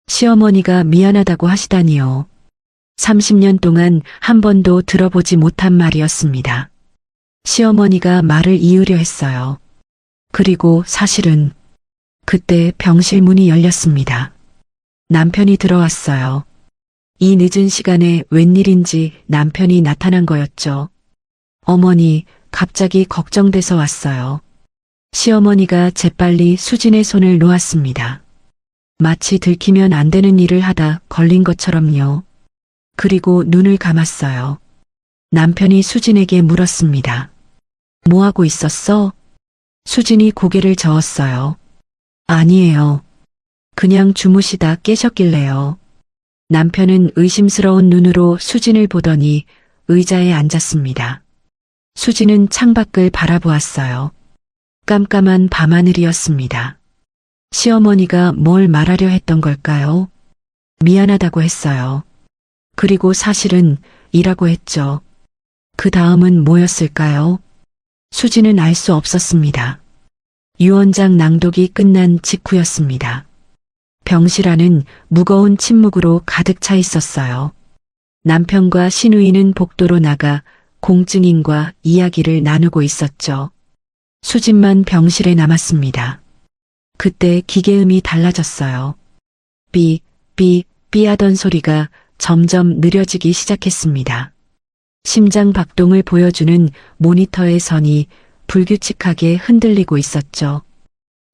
Speaker 2: 시어머니가 미안하다고 하시다니요. 30년 동안 한 번도 들어보지 못한 말이었습니다. 시어머니가 말을 이으려 했어요. 그리고 사실은 그때 병실 문이 열렸습니다. 남편이 들어왔어요. 이 늦은 시간에 웬일인지 남편이 나타난 거였죠. 어머니, 갑자기 걱정돼서 왔어요. 시어머니가 재빨리 수진의 손을 놓았습니다. 마치 들키면 안 되는 일을 하다 걸린 것처럼요. 그리고 눈을 감았어요. 남편이 수진에게 물었습니다. 뭐 하고 있었어? 수진이 고개를 저었어요. 아니에요. 그냥 주무시다 깨셨길래요. 남편은 의심스러운 눈으로 수진을 보더니 의자에 앉았습니다. 수진은 창밖을 바라보았어요. 깜깜한 밤하늘이었습니다. 시어머니가 뭘 말하려 했던 걸까요? 미안하다고 했어요. 그리고 사실은 이라고 했죠. 그 다음은 뭐였을까요? 수진은 알 수 없었습니다. 유언장 낭독이 끝난 직후였습니다. 병실 안은 무거운 침묵으로 가득 차 있었어요. 남편과 시누이는 복도로 나가 공증인과 이야기를 나누고 있었죠. 수진만 병실에 남았습니다. 그때 기계음이 달라졌어요. 삐 하던 소리가 점점 느려지기 시작했습니다. 심장 박동을 보여주는 모니터의 선이 불규칙하게 흔들리고 있었죠.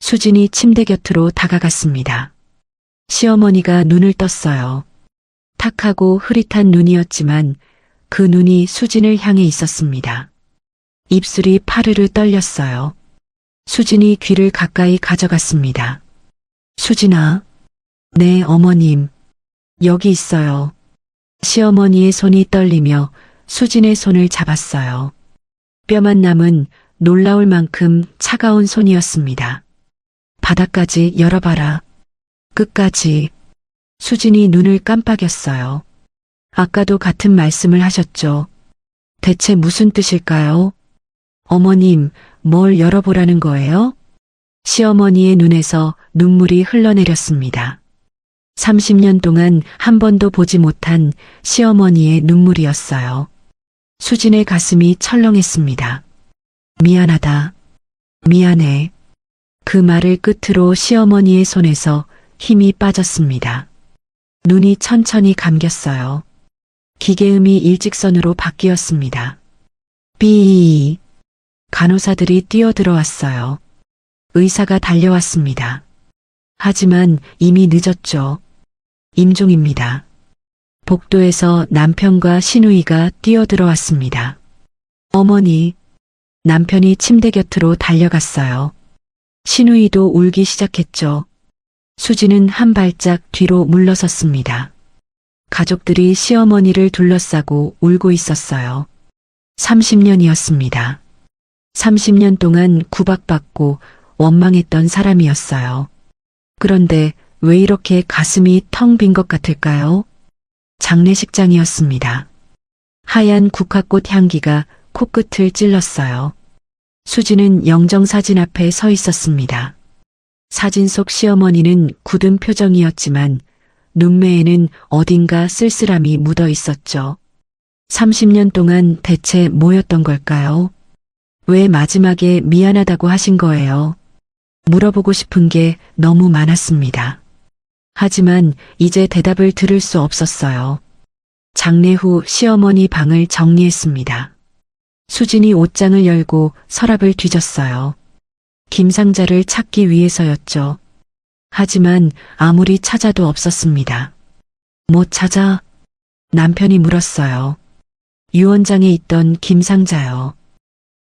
Speaker 2: 수진이 침대 곁으로 다가갔습니다. 시어머니가 눈을 떴어요. 탁하고 흐릿한 눈이었지만 그 눈이 수진을 향해 있었습니다. 입술이 파르르 떨렸어요. 수진이 귀를 가까이 가져갔습니다. 수진아. 네, 어머님. 여기 있어요. 시어머니의 손이 떨리며 수진의 손을 잡았어요. 뼈만 남은 놀라울 만큼 차가운 손이었습니다. 바닥까지 열어봐라. 끝까지. 수진이 눈을 깜빡였어요. 아까도 같은 말씀을 하셨죠. 대체 무슨 뜻일까요? 어머님, 뭘 열어보라는 거예요? 시어머니의 눈에서 눈물이 흘러내렸습니다. 30년 동안 한 번도 보지 못한 시어머니의 눈물이었어요. 수진의 가슴이 철렁했습니다. 미안하다. 미안해. 그 말을 끝으로 시어머니의 손에서 힘이 빠졌습니다. 눈이 천천히 감겼어요. 기계음이 일직선으로 바뀌었습니다. 삐. 간호사들이 뛰어들어왔어요. 의사가 달려왔습니다. 하지만 이미 늦었죠. 임종입니다. 복도에서 남편과 시누이가 뛰어들어왔습니다. 어머니. 남편이 침대 곁으로 달려갔어요. 시누이도 울기 시작했죠. 수진은 한 발짝 뒤로 물러섰습니다. 가족들이 시어머니를 둘러싸고 울고 있었어요. 30년이었습니다. 30년 동안 구박받고 원망했던 사람이었어요. 그런데 왜 이렇게 가슴이 텅 빈 것 같을까요? 장례식장이었습니다. 하얀 국화꽃 향기가 코끝을 찔렀어요. 수진은 영정사진 앞에 서 있었습니다. 사진 속 시어머니는 굳은 표정이었지만 눈매에는 어딘가 쓸쓸함이 묻어 있었죠. 30년 동안 대체 뭐였던 걸까요? 왜 마지막에 미안하다고 하신 거예요? 물어보고 싶은 게 너무 많았습니다. 하지만 이제 대답을 들을 수 없었어요. 장례 후 시어머니 방을 정리했습니다. 수진이 옷장을 열고 서랍을 뒤졌어요. 김상자를 찾기 위해서였죠. 하지만 아무리 찾아도 없었습니다. 뭐 찾아? 남편이 물었어요. 유언장에 있던 김상자요.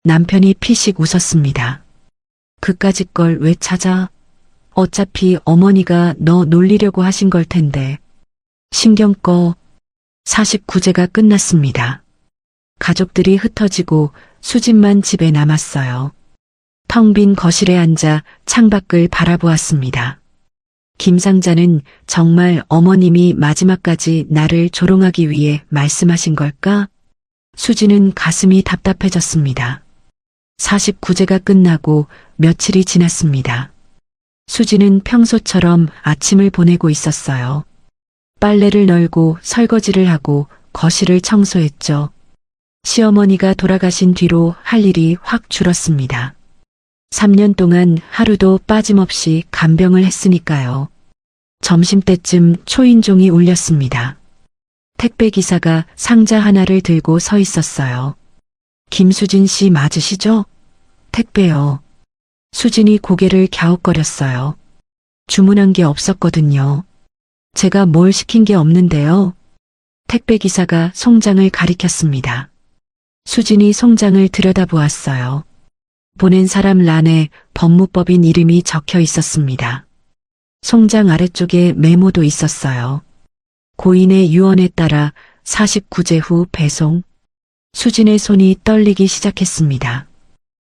Speaker 2: 남편이 피식 웃었습니다. 그까짓 걸 왜 찾아? 어차피 어머니가 너 놀리려고 하신 걸 텐데. 신경 꺼. 49제가 끝났습니다. 가족들이 흩어지고 수진만 집에 남았어요. 텅 빈 거실에 앉아 창밖을 바라보았습니다. 김상자는 정말 어머님이 마지막까지 나를 조롱하기 위해 말씀하신 걸까? 수진은 가슴이 답답해졌습니다. 49제가 끝나고 며칠이 지났습니다. 수진은 평소처럼 아침을 보내고 있었어요. 빨래를 널고 설거지를 하고 거실을 청소했죠. 시어머니가 돌아가신 뒤로 할 일이 확 줄었습니다. 3년 동안 하루도 빠짐없이 간병을 했으니까요. 점심때쯤 초인종이 울렸습니다. 택배기사가 상자 하나를 들고 서 있었어요. 김수진 씨 맞으시죠? 택배요. 수진이 고개를 갸웃거렸어요. 주문한 게 없었거든요. 제가 뭘 시킨 게 없는데요. 택배기사가 송장을 가리켰습니다. 수진이 송장을 들여다보았어요. 보낸 사람 란에 법무법인 이름이 적혀 있었습니다. 송장 아래쪽에 메모도 있었어요. 고인의 유언에 따라 49제 후 배송. 수진의 손이 떨리기 시작했습니다.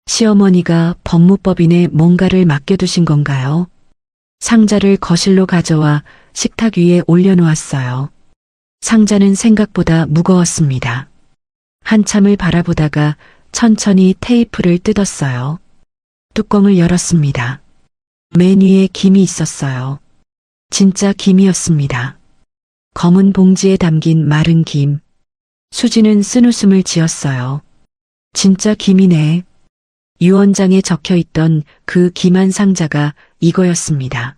Speaker 2: 시어머니가 법무법인에 뭔가를 맡겨두신 건가요? 상자를 거실로 가져와 식탁 위에 올려놓았어요. 상자는 생각보다 무거웠습니다. 한참을 바라보다가 천천히 테이프를 뜯었어요. 뚜껑을 열었습니다. 맨 위에 김이 있었어요. 진짜 김이었습니다. 검은 봉지에 담긴 마른 김. 수지는 쓴웃음을 지었어요. 진짜 김이네. 유언장에 적혀있던 그 김한 상자가 이거였습니다.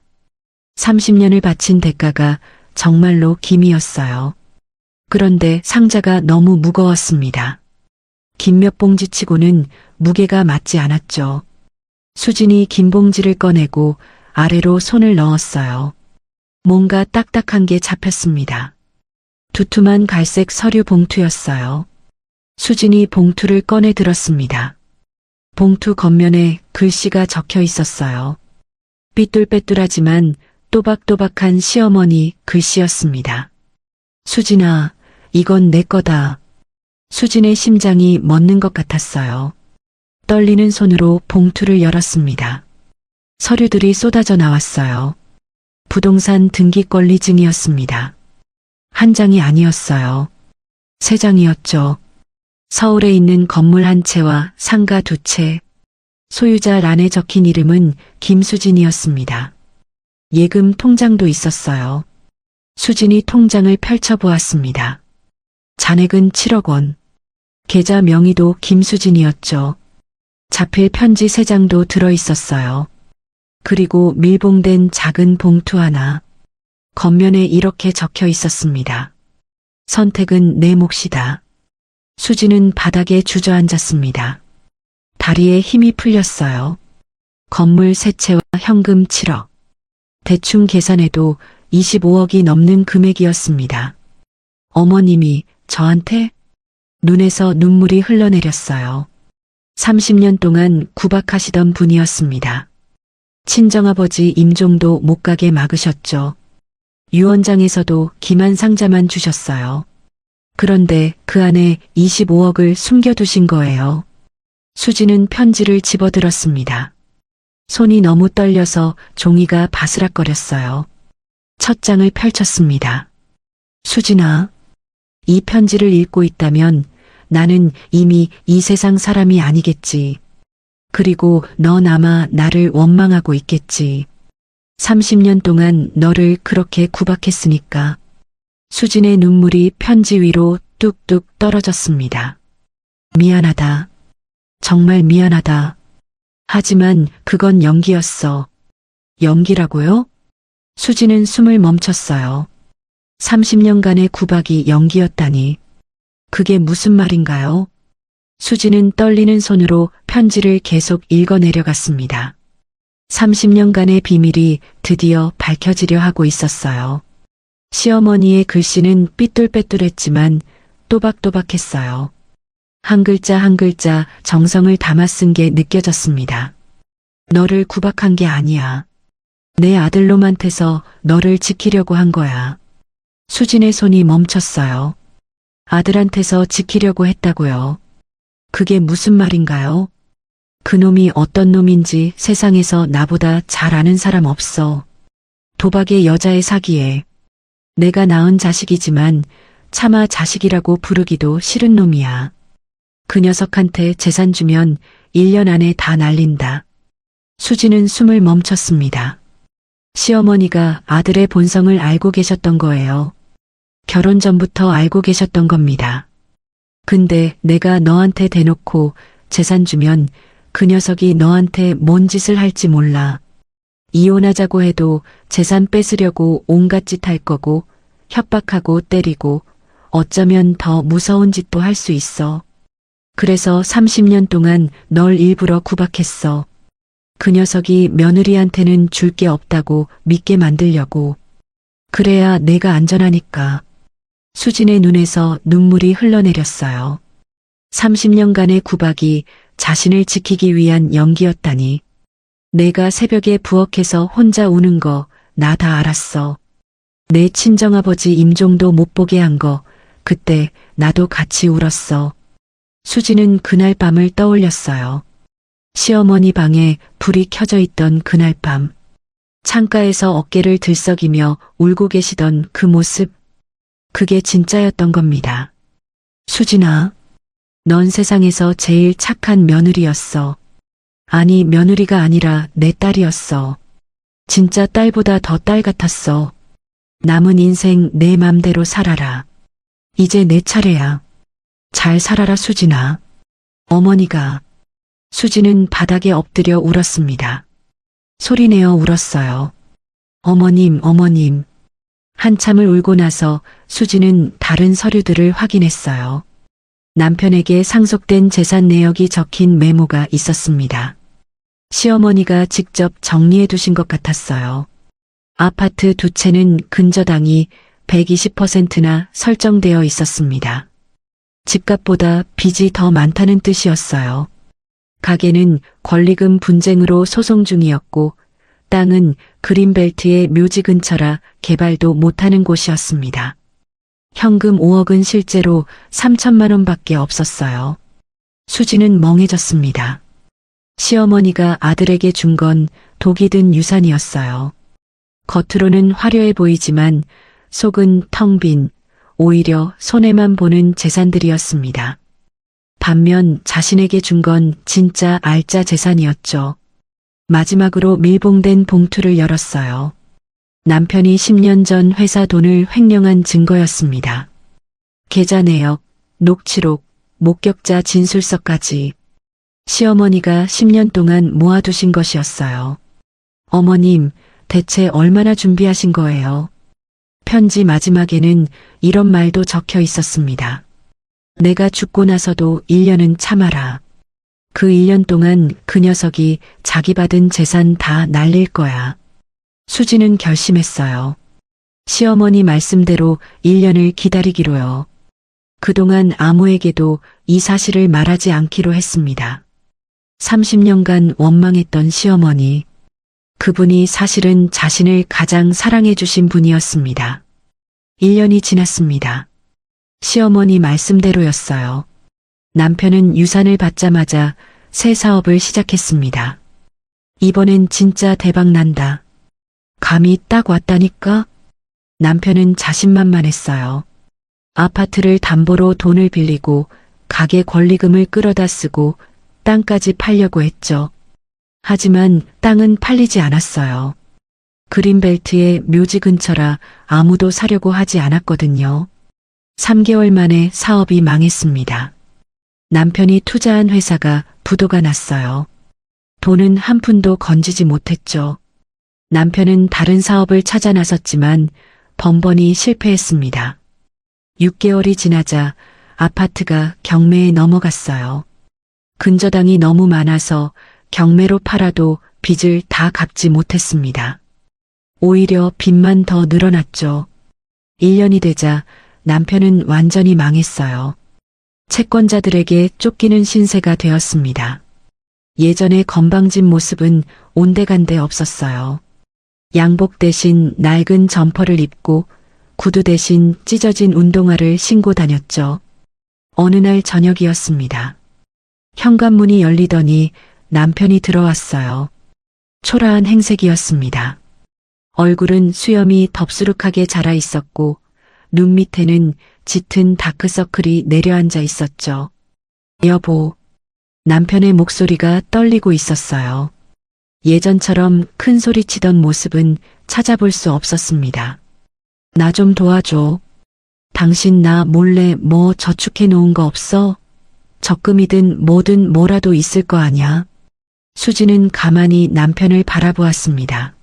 Speaker 2: 30년을 바친 대가가 정말로 김이었어요. 그런데 상자가 너무 무거웠습니다. 김 몇 봉지치고는 무게가 맞지 않았죠. 수진이 김 봉지를 꺼내고 아래로 손을 넣었어요. 뭔가 딱딱한 게 잡혔습니다. 두툼한 갈색 서류 봉투였어요. 수진이 봉투를 꺼내 들었습니다. 봉투 겉면에 글씨가 적혀 있었어요. 삐뚤빼뚤하지만 또박또박한 시어머니 글씨였습니다. 수진아, 이건 내 거다. 수진의 심장이 멎는 것 같았어요. 떨리는 손으로 봉투를 열었습니다. 서류들이 쏟아져 나왔어요. 부동산 등기 권리증이었습니다. 한 장이 아니었어요. 3장이었죠. 서울에 있는 건물 한 채와 상가 2채. 소유자 란에 적힌 이름은 김수진이었습니다. 예금 통장도 있었어요. 수진이 통장을 펼쳐보았습니다. 잔액은 7억 원. 계좌 명의도 김수진이었죠. 자필 편지 3장도 들어있었어요. 그리고 밀봉된 작은 봉투 하나. 겉면에 이렇게 적혀 있었습니다. 선택은 내 몫이다. 수진은 바닥에 주저앉았습니다. 다리에 힘이 풀렸어요. 건물 3채와 현금 7억. 대충 계산해도 25억이 넘는 금액이었습니다. 어머님이 저한테? 눈에서 눈물이 흘러내렸어요. 30년 동안 구박하시던 분이었습니다. 친정아버지 임종도 못 가게 막으셨죠. 유언장에서도 김한 상자만 주셨어요. 그런데 그 안에 25억을 숨겨두신 거예요. 수지는 편지를 집어들었습니다. 손이 너무 떨려서 종이가 바스락거렸어요. 첫 장을 펼쳤습니다. 수진아, 이 편지를 읽고 있다면 나는 이미 이 세상 사람이 아니겠지. 그리고 넌 아마 나를 원망하고 있겠지. 30년 동안 너를 그렇게 구박했으니까. 수진의 눈물이 편지 위로 뚝뚝 떨어졌습니다. 미안하다. 정말 미안하다. 하지만 그건 연기였어. 연기라고요? 수진은 숨을 멈췄어요. 30년간의 구박이 연기였다니. 그게 무슨 말인가요? 수진은 떨리는 손으로 편지를 계속 읽어내려갔습니다. 30년간의 비밀이 드디어 밝혀지려 하고 있었어요. 시어머니의 글씨는 삐뚤빼뚤했지만 또박또박했어요. 한 글자 한 글자 정성을 담아 쓴 게 느껴졌습니다. 너를 구박한 게 아니야. 내 아들놈한테서 너를 지키려고 한 거야. 수진의 손이 멈췄어요. 아들한테서 지키려고 했다고요. 그게 무슨 말인가요? 그놈이 어떤 놈인지 세상에서 나보다 잘 아는 사람 없어. 도박의 여자의 사기에. 내가 낳은 자식이지만 차마 자식이라고 부르기도 싫은 놈이야. 그 녀석한테 재산 주면 1년 안에 다 날린다. 수지는 숨을 멈췄습니다. 시어머니가 아들의 본성을 알고 계셨던 거예요. 결혼 전부터 알고 계셨던 겁니다. 근데 내가 너한테 대놓고 재산 주면 그 녀석이 너한테 뭔 짓을 할지 몰라. 이혼하자고 해도 재산 뺏으려고 온갖 짓 할 거고 협박하고 때리고 어쩌면 더 무서운 짓도 할 수 있어. 그래서 30년 동안 널 일부러 구박했어. 그 녀석이 며느리한테는 줄 게 없다고 믿게 만들려고. 그래야 내가 안전하니까. 수진의 눈에서 눈물이 흘러내렸어요. 30년간의 구박이 자신을 지키기 위한 연기였다니. 내가 새벽에 부엌에서 혼자 우는 거 나 다 알았어. 내 친정아버지 임종도 못 보게 한 거 그때 나도 같이 울었어. 수지는 그날 밤을 떠올렸어요. 시어머니 방에 불이 켜져 있던 그날 밤. 창가에서 어깨를 들썩이며 울고 계시던 그 모습. 그게 진짜였던 겁니다. 수진아, 넌 세상에서 제일 착한 며느리였어. 아니, 며느리가 아니라 내 딸이었어. 진짜 딸보다 더 딸 같았어. 남은 인생 내 맘대로 살아라. 이제 내 차례야. 잘 살아라, 수진아. 어머니가. 수지는 바닥에 엎드려 울었습니다. 소리내어 울었어요. 어머님, 어머님. 한참을 울고 나서 수지는 다른 서류들을 확인했어요. 남편에게 상속된 재산 내역이 적힌 메모가 있었습니다. 시어머니가 직접 정리해 두신 것 같았어요. 아파트 2채는 근저당이 120%나 설정되어 있었습니다. 집값보다 빚이 더 많다는 뜻이었어요. 가게는 권리금 분쟁으로 소송 중이었고 땅은 그린벨트의 묘지 근처라 개발도 못하는 곳이었습니다. 현금 5억은 실제로 3천만 원밖에 없었어요. 수지는 멍해졌습니다. 시어머니가 아들에게 준 건 독이 든 유산이었어요. 겉으로는 화려해 보이지만 속은 텅 빈, 오히려 손해만 보는 재산들이었습니다. 반면 자신에게 준 건 진짜 알짜 재산이었죠. 마지막으로 밀봉된 봉투를 열었어요. 남편이 10년 전 회사 돈을 횡령한 증거였습니다. 계좌 내역, 녹취록, 목격자 진술서까지. 시어머니가 10년 동안 모아두신 것이었어요. 어머님, 대체 얼마나 준비하신 거예요? 편지 마지막에는 이런 말도 적혀 있었습니다. 내가 죽고 나서도 1년은 참아라. 그 1년 동안 그 녀석이 자기 받은 재산 다 날릴 거야. 수지는 결심했어요. 시어머니 말씀대로 1년을 기다리기로요. 그동안 아무에게도 이 사실을 말하지 않기로 했습니다. 30년간 원망했던 시어머니. 그분이 사실은 자신을 가장 사랑해 주신 분이었습니다. 1년이 지났습니다. 시어머니 말씀대로였어요. 남편은 유산을 받자마자 새 사업을 시작했습니다. 이번엔 진짜 대박 난다. 감이 딱 왔다니까? 남편은 자신만만했어요. 아파트를 담보로 돈을 빌리고 가게 권리금을 끌어다 쓰고 땅까지 팔려고 했죠. 하지만 땅은 팔리지 않았어요. 그린벨트의 묘지 근처라 아무도 사려고 하지 않았거든요. 3개월 만에 사업이 망했습니다. 남편이 투자한 회사가 부도가 났어요. 돈은 한 푼도 건지지 못했죠. 남편은 다른 사업을 찾아 나섰지만 번번이 실패했습니다. 6개월이 지나자 아파트가 경매에 넘어갔어요. 근저당이 너무 많아서 경매로 팔아도 빚을 다 갚지 못했습니다. 오히려 빚만 더 늘어났죠. 1년이 되자 남편은 완전히 망했어요. 채권자들에게 쫓기는 신세가 되었습니다. 예전의 건방진 모습은 온데간데 없었어요. 양복 대신 낡은 점퍼를 입고 구두 대신 찢어진 운동화를 신고 다녔죠. 어느 날 저녁이었습니다. 현관문이 열리더니 남편이 들어왔어요. 초라한 행색이었습니다. 얼굴은 수염이 덥수룩하게 자라 있었고 눈 밑에는 짙은 다크서클이 내려앉아 있었죠. 여보, 남편의 목소리가 떨리고 있었어요. 예전처럼 큰 소리 치던 모습은 찾아볼 수 없었습니다. 나 좀 도와줘. 당신 나 몰래 뭐 저축해 놓은 거 없어? 적금이든 뭐든 뭐라도 있을 거 아냐? 수지는 가만히 남편을 바라보았습니다.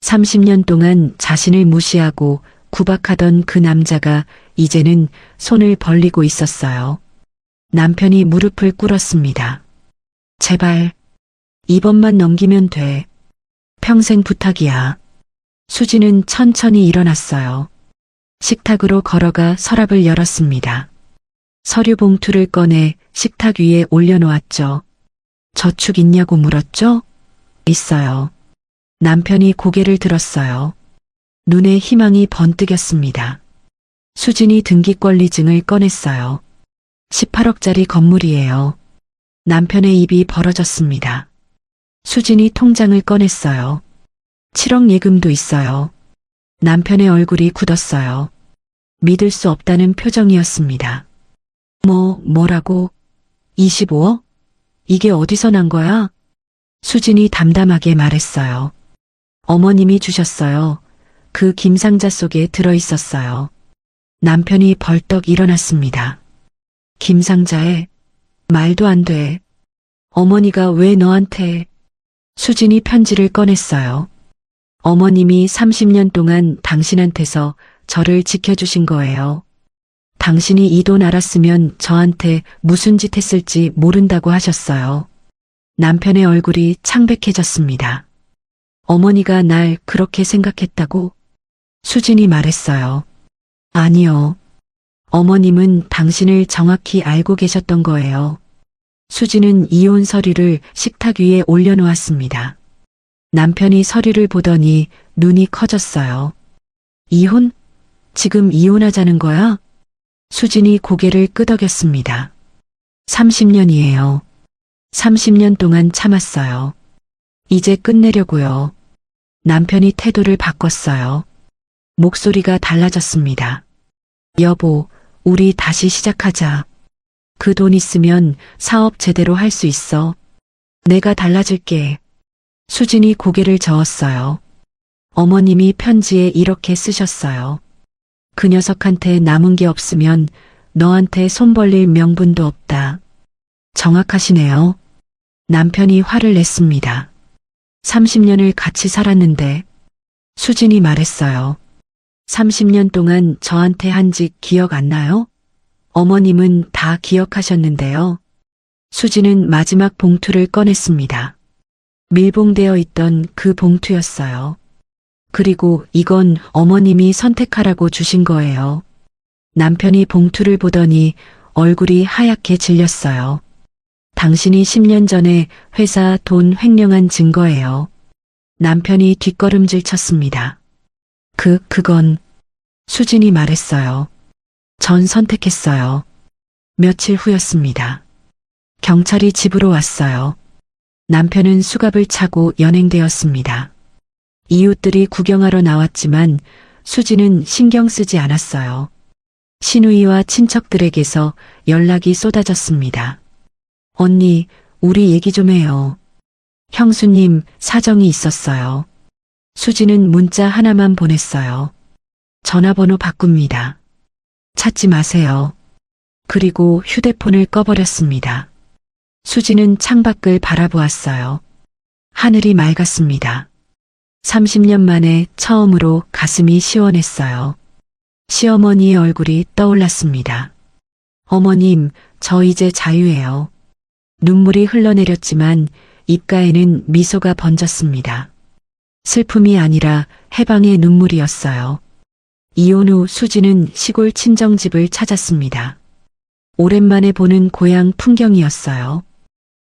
Speaker 2: 30년 동안 자신을 무시하고 구박하던 그 남자가 이제는 손을 벌리고 있었어요. 남편이 무릎을 꿇었습니다. 제발, 이번만 넘기면 돼. 평생 부탁이야. 수지는 천천히 일어났어요. 식탁으로 걸어가 서랍을 열었습니다. 서류 봉투를 꺼내 식탁 위에 올려놓았죠. 저축 있냐고 물었죠? 있어요. 남편이 고개를 들었어요. 눈에 희망이 번뜩였습니다. 수진이 등기권리증을 꺼냈어요. 18억짜리 건물이에요. 남편의 입이 벌어졌습니다. 수진이 통장을 꺼냈어요. 7억 예금도 있어요. 남편의 얼굴이 굳었어요. 믿을 수 없다는 표정이었습니다. 뭐라고? 25억? 이게 어디서 난 거야? 수진이 담담하게 말했어요. 어머님이 주셨어요. 그 김상자 속에 들어있었어요. 남편이 벌떡 일어났습니다. 김상자에? 말도 안 돼. 어머니가 왜 너한테? 수진이 편지를 꺼냈어요. 어머님이 30년 동안 당신한테서 저를 지켜주신 거예요. 당신이 이 돈 알았으면 저한테 무슨 짓 했을지 모른다고 하셨어요. 남편의 얼굴이 창백해졌습니다. 어머니가 날 그렇게 생각했다고? 수진이 말했어요. 아니요. 어머님은 당신을 정확히 알고 계셨던 거예요. 수진은 이혼 서류를 식탁 위에 올려놓았습니다. 남편이 서류를 보더니 눈이 커졌어요. 이혼? 지금 이혼하자는 거야? 수진이 고개를 끄덕였습니다. 30년이에요. 30년 동안 참았어요. 이제 끝내려고요. 남편이 태도를 바꿨어요. 목소리가 달라졌습니다. 여보, 우리 다시 시작하자. 그 돈 있으면 사업 제대로 할 수 있어. 내가 달라질게. 수진이 고개를 저었어요. 어머님이 편지에 이렇게 쓰셨어요. 그 녀석한테 남은 게 없으면 너한테 손 벌릴 명분도 없다. 정확하시네요. 남편이 화를 냈습니다. 30년을 같이 살았는데. 수진이 말했어요. 30년 동안 저한테 한 짓 기억 안 나요? 어머님은 다 기억하셨는데요. 수진은 마지막 봉투를 꺼냈습니다. 밀봉되어 있던 그 봉투였어요. 그리고 이건 어머님이 선택하라고 주신 거예요. 남편이 봉투를 보더니 얼굴이 하얗게 질렸어요. 당신이 10년 전에 회사 돈 횡령한 증거예요. 남편이 뒷걸음질 쳤습니다. 그건 수진이 말했어요. 전 선택했어요. 며칠 후였습니다. 경찰이 집으로 왔어요. 남편은 수갑을 차고 연행되었습니다. 이웃들이 구경하러 나왔지만 수지는 신경 쓰지 않았어요. 시누이와 친척들에게서 연락이 쏟아졌습니다. 언니, 우리 얘기 좀 해요. 형수님, 사정이 있었어요. 수지는 문자 하나만 보냈어요. 전화번호 바꿉니다. 찾지 마세요. 그리고 휴대폰을 꺼버렸습니다. 수지는 창밖을 바라보았어요. 하늘이 맑았습니다. 30년 만에 처음으로 가슴이 시원했어요. 시어머니의 얼굴이 떠올랐습니다. 어머님, 저 이제 자유해요. 눈물이 흘러내렸지만 입가에는 미소가 번졌습니다. 슬픔이 아니라 해방의 눈물이었어요. 이혼 후 수지는 시골 친정집을 찾았습니다. 오랜만에 보는 고향 풍경이었어요.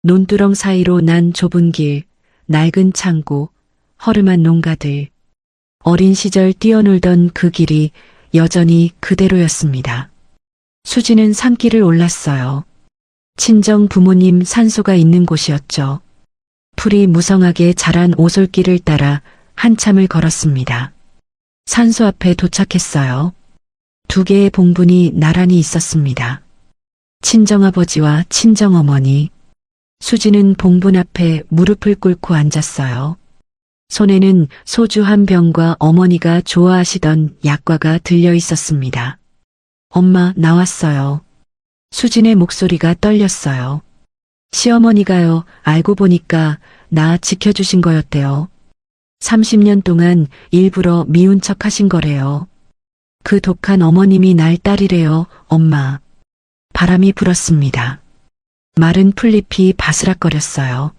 Speaker 2: 논두렁 사이로 난 좁은 길, 낡은 창고, 허름한 농가들, 어린 시절 뛰어놀던 그 길이 여전히 그대로였습니다. 수지는 산길을 올랐어요. 친정 부모님 산소가 있는 곳이었죠. 풀이 무성하게 자란 오솔길을 따라 한참을 걸었습니다. 산소 앞에 도착했어요. 두 개의 봉분이 나란히 있었습니다. 친정아버지와 친정어머니. 수지는 봉분 앞에 무릎을 꿇고 앉았어요. 손에는 소주 한 병과 어머니가 좋아하시던 약과가 들려 있었습니다. 엄마, 나왔어요. 수진의 목소리가 떨렸어요. 시어머니가요, 알고 보니까 나 지켜주신 거였대요. 30년 동안 일부러 미운 척 하신 거래요. 그 독한 어머님이 날 딸이래요, 엄마. 바람이 불었습니다. 마른 풀잎이 바스락거렸어요.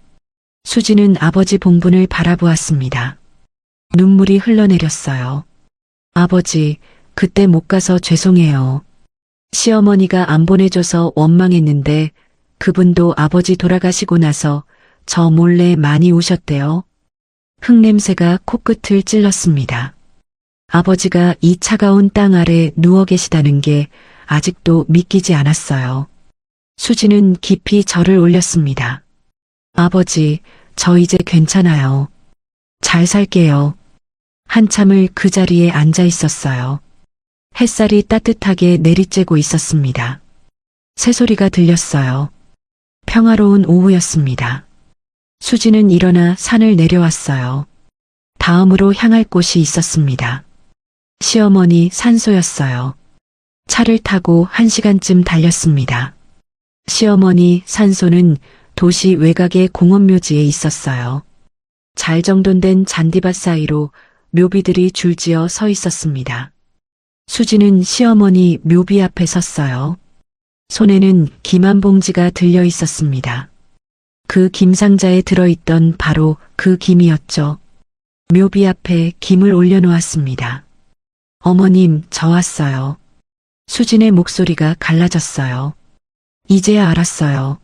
Speaker 2: 수지는 아버지 봉분을 바라보았습니다. 눈물이 흘러내렸어요. 아버지, 그때 못 가서 죄송해요. 시어머니가 안 보내줘서 원망했는데 그분도 아버지 돌아가시고 나서 저 몰래 많이 우셨대요. 흙냄새가 코끝을 찔렀습니다. 아버지가 이 차가운 땅 아래 누워 계시다는 게 아직도 믿기지 않았어요. 수지는 깊이 절을 올렸습니다. 아버지, 저 이제 괜찮아요. 잘 살게요. 한참을 그 자리에 앉아 있었어요. 햇살이 따뜻하게 내리쬐고 있었습니다. 새소리가 들렸어요. 평화로운 오후였습니다. 수지는 일어나 산을 내려왔어요. 다음으로 향할 곳이 있었습니다. 시어머니 산소였어요. 차를 타고 1시간쯤 달렸습니다. 시어머니 산소는 도시 외곽의 공원묘지에 있었어요. 잘 정돈된 잔디밭 사이로 묘비들이 줄지어 서 있었습니다. 수지는 시어머니 묘비 앞에 섰어요. 손에는 김 한 봉지가 들려 있었습니다. 그 김상자에 들어있던 바로 그 김이었죠. 묘비 앞에 김을 올려놓았습니다. 어머님, 저 왔어요. 수진의 목소리가 갈라졌어요. 이제야 알았어요.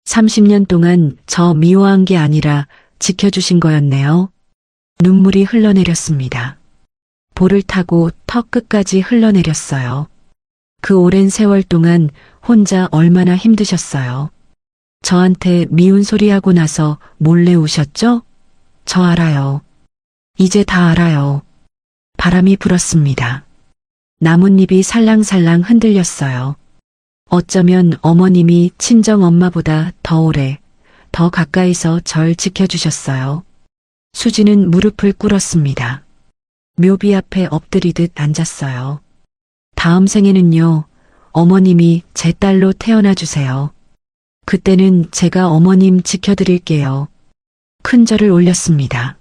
Speaker 2: 30년 동안 저 미워한 게 아니라 지켜주신 거였네요. 눈물이 흘러내렸습니다. 볼을 타고 턱 끝까지 흘러내렸어요. 그 오랜 세월 동안 혼자 얼마나 힘드셨어요. 저한테 미운 소리 하고 나서 몰래 우셨죠? 저 알아요. 이제 다 알아요. 바람이 불었습니다. 나뭇잎이 살랑살랑 흔들렸어요. 어쩌면 어머님이 친정 엄마보다 더 오래, 더 가까이서 절 지켜주셨어요. 수지는 무릎을 꿇었습니다. 묘비 앞에 엎드리듯 앉았어요. 다음 생에는요, 어머님이 제 딸로 태어나 주세요. 그때는 제가 어머님 지켜드릴게요. 큰 절을 올렸습니다.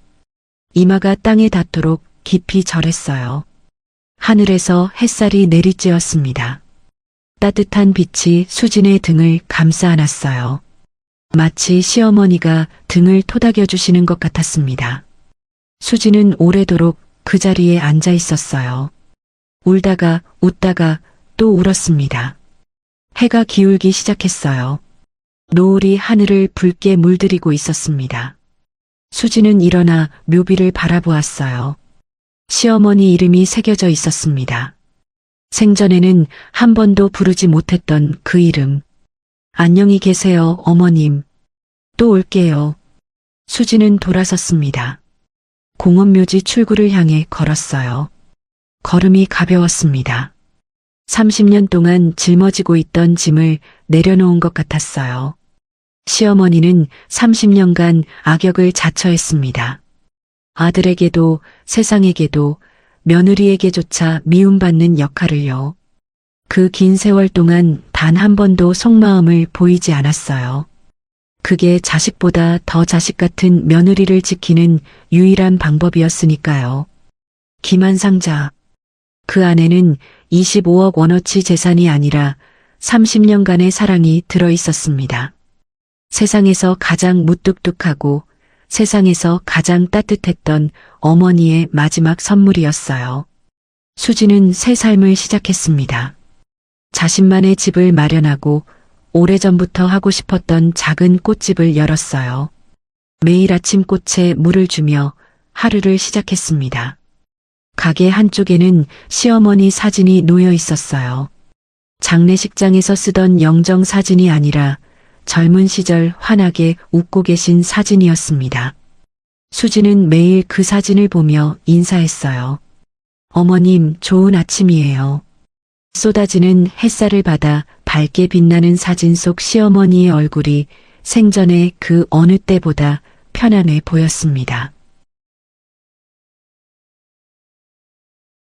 Speaker 2: 이마가 땅에 닿도록 깊이 절했어요. 하늘에서 햇살이 내리쬐었습니다. 따뜻한 빛이 수진의 등을 감싸 안았어요. 마치 시어머니가 등을 토닥여 주시는 것 같았습니다. 수진은 오래도록 그 자리에 앉아 있었어요. 울다가 웃다가 또 울었습니다. 해가 기울기 시작했어요. 노을이 하늘을 붉게 물들이고 있었습니다. 수진은 일어나 묘비를 바라보았어요. 시어머니 이름이 새겨져 있었습니다. 생전에는 한 번도 부르지 못했던 그 이름. 안녕히 계세요, 어머님. 또 올게요. 수지는 돌아섰습니다. 공원묘지 출구를 향해 걸었어요. 걸음이 가벼웠습니다. 30년 동안 짊어지고 있던 짐을 내려놓은 것 같았어요. 시어머니는 30년간 악역을 자처했습니다. 아들에게도 세상에게도 며느리에게조차 미움받는 역할을요. 그 긴 세월 동안 단 한 번도 속마음을 보이지 않았어요. 그게 자식보다 더 자식 같은 며느리를 지키는 유일한 방법이었으니까요. 김한 상자. 그 안에는 25억 원어치 재산이 아니라 30년간의 사랑이 들어 있었습니다. 세상에서 가장 무뚝뚝하고 세상에서 가장 따뜻했던 어머니의 마지막 선물이었어요. 수지는 새 삶을 시작했습니다. 자신만의 집을 마련하고 오래전부터 하고 싶었던 작은 꽃집을 열었어요. 매일 아침 꽃에 물을 주며 하루를 시작했습니다. 가게 한쪽에는 시어머니 사진이 놓여 있었어요. 장례식장에서 쓰던 영정 사진이 아니라 젊은 시절 환하게 웃고 계신 사진이었습니다. 수지는 매일 그 사진을 보며 인사했어요. 어머님, 좋은 아침이에요. 쏟아지는 햇살을 받아 밝게 빛나는 사진 속 시어머니의 얼굴이 생전에 그 어느 때보다 편안해 보였습니다.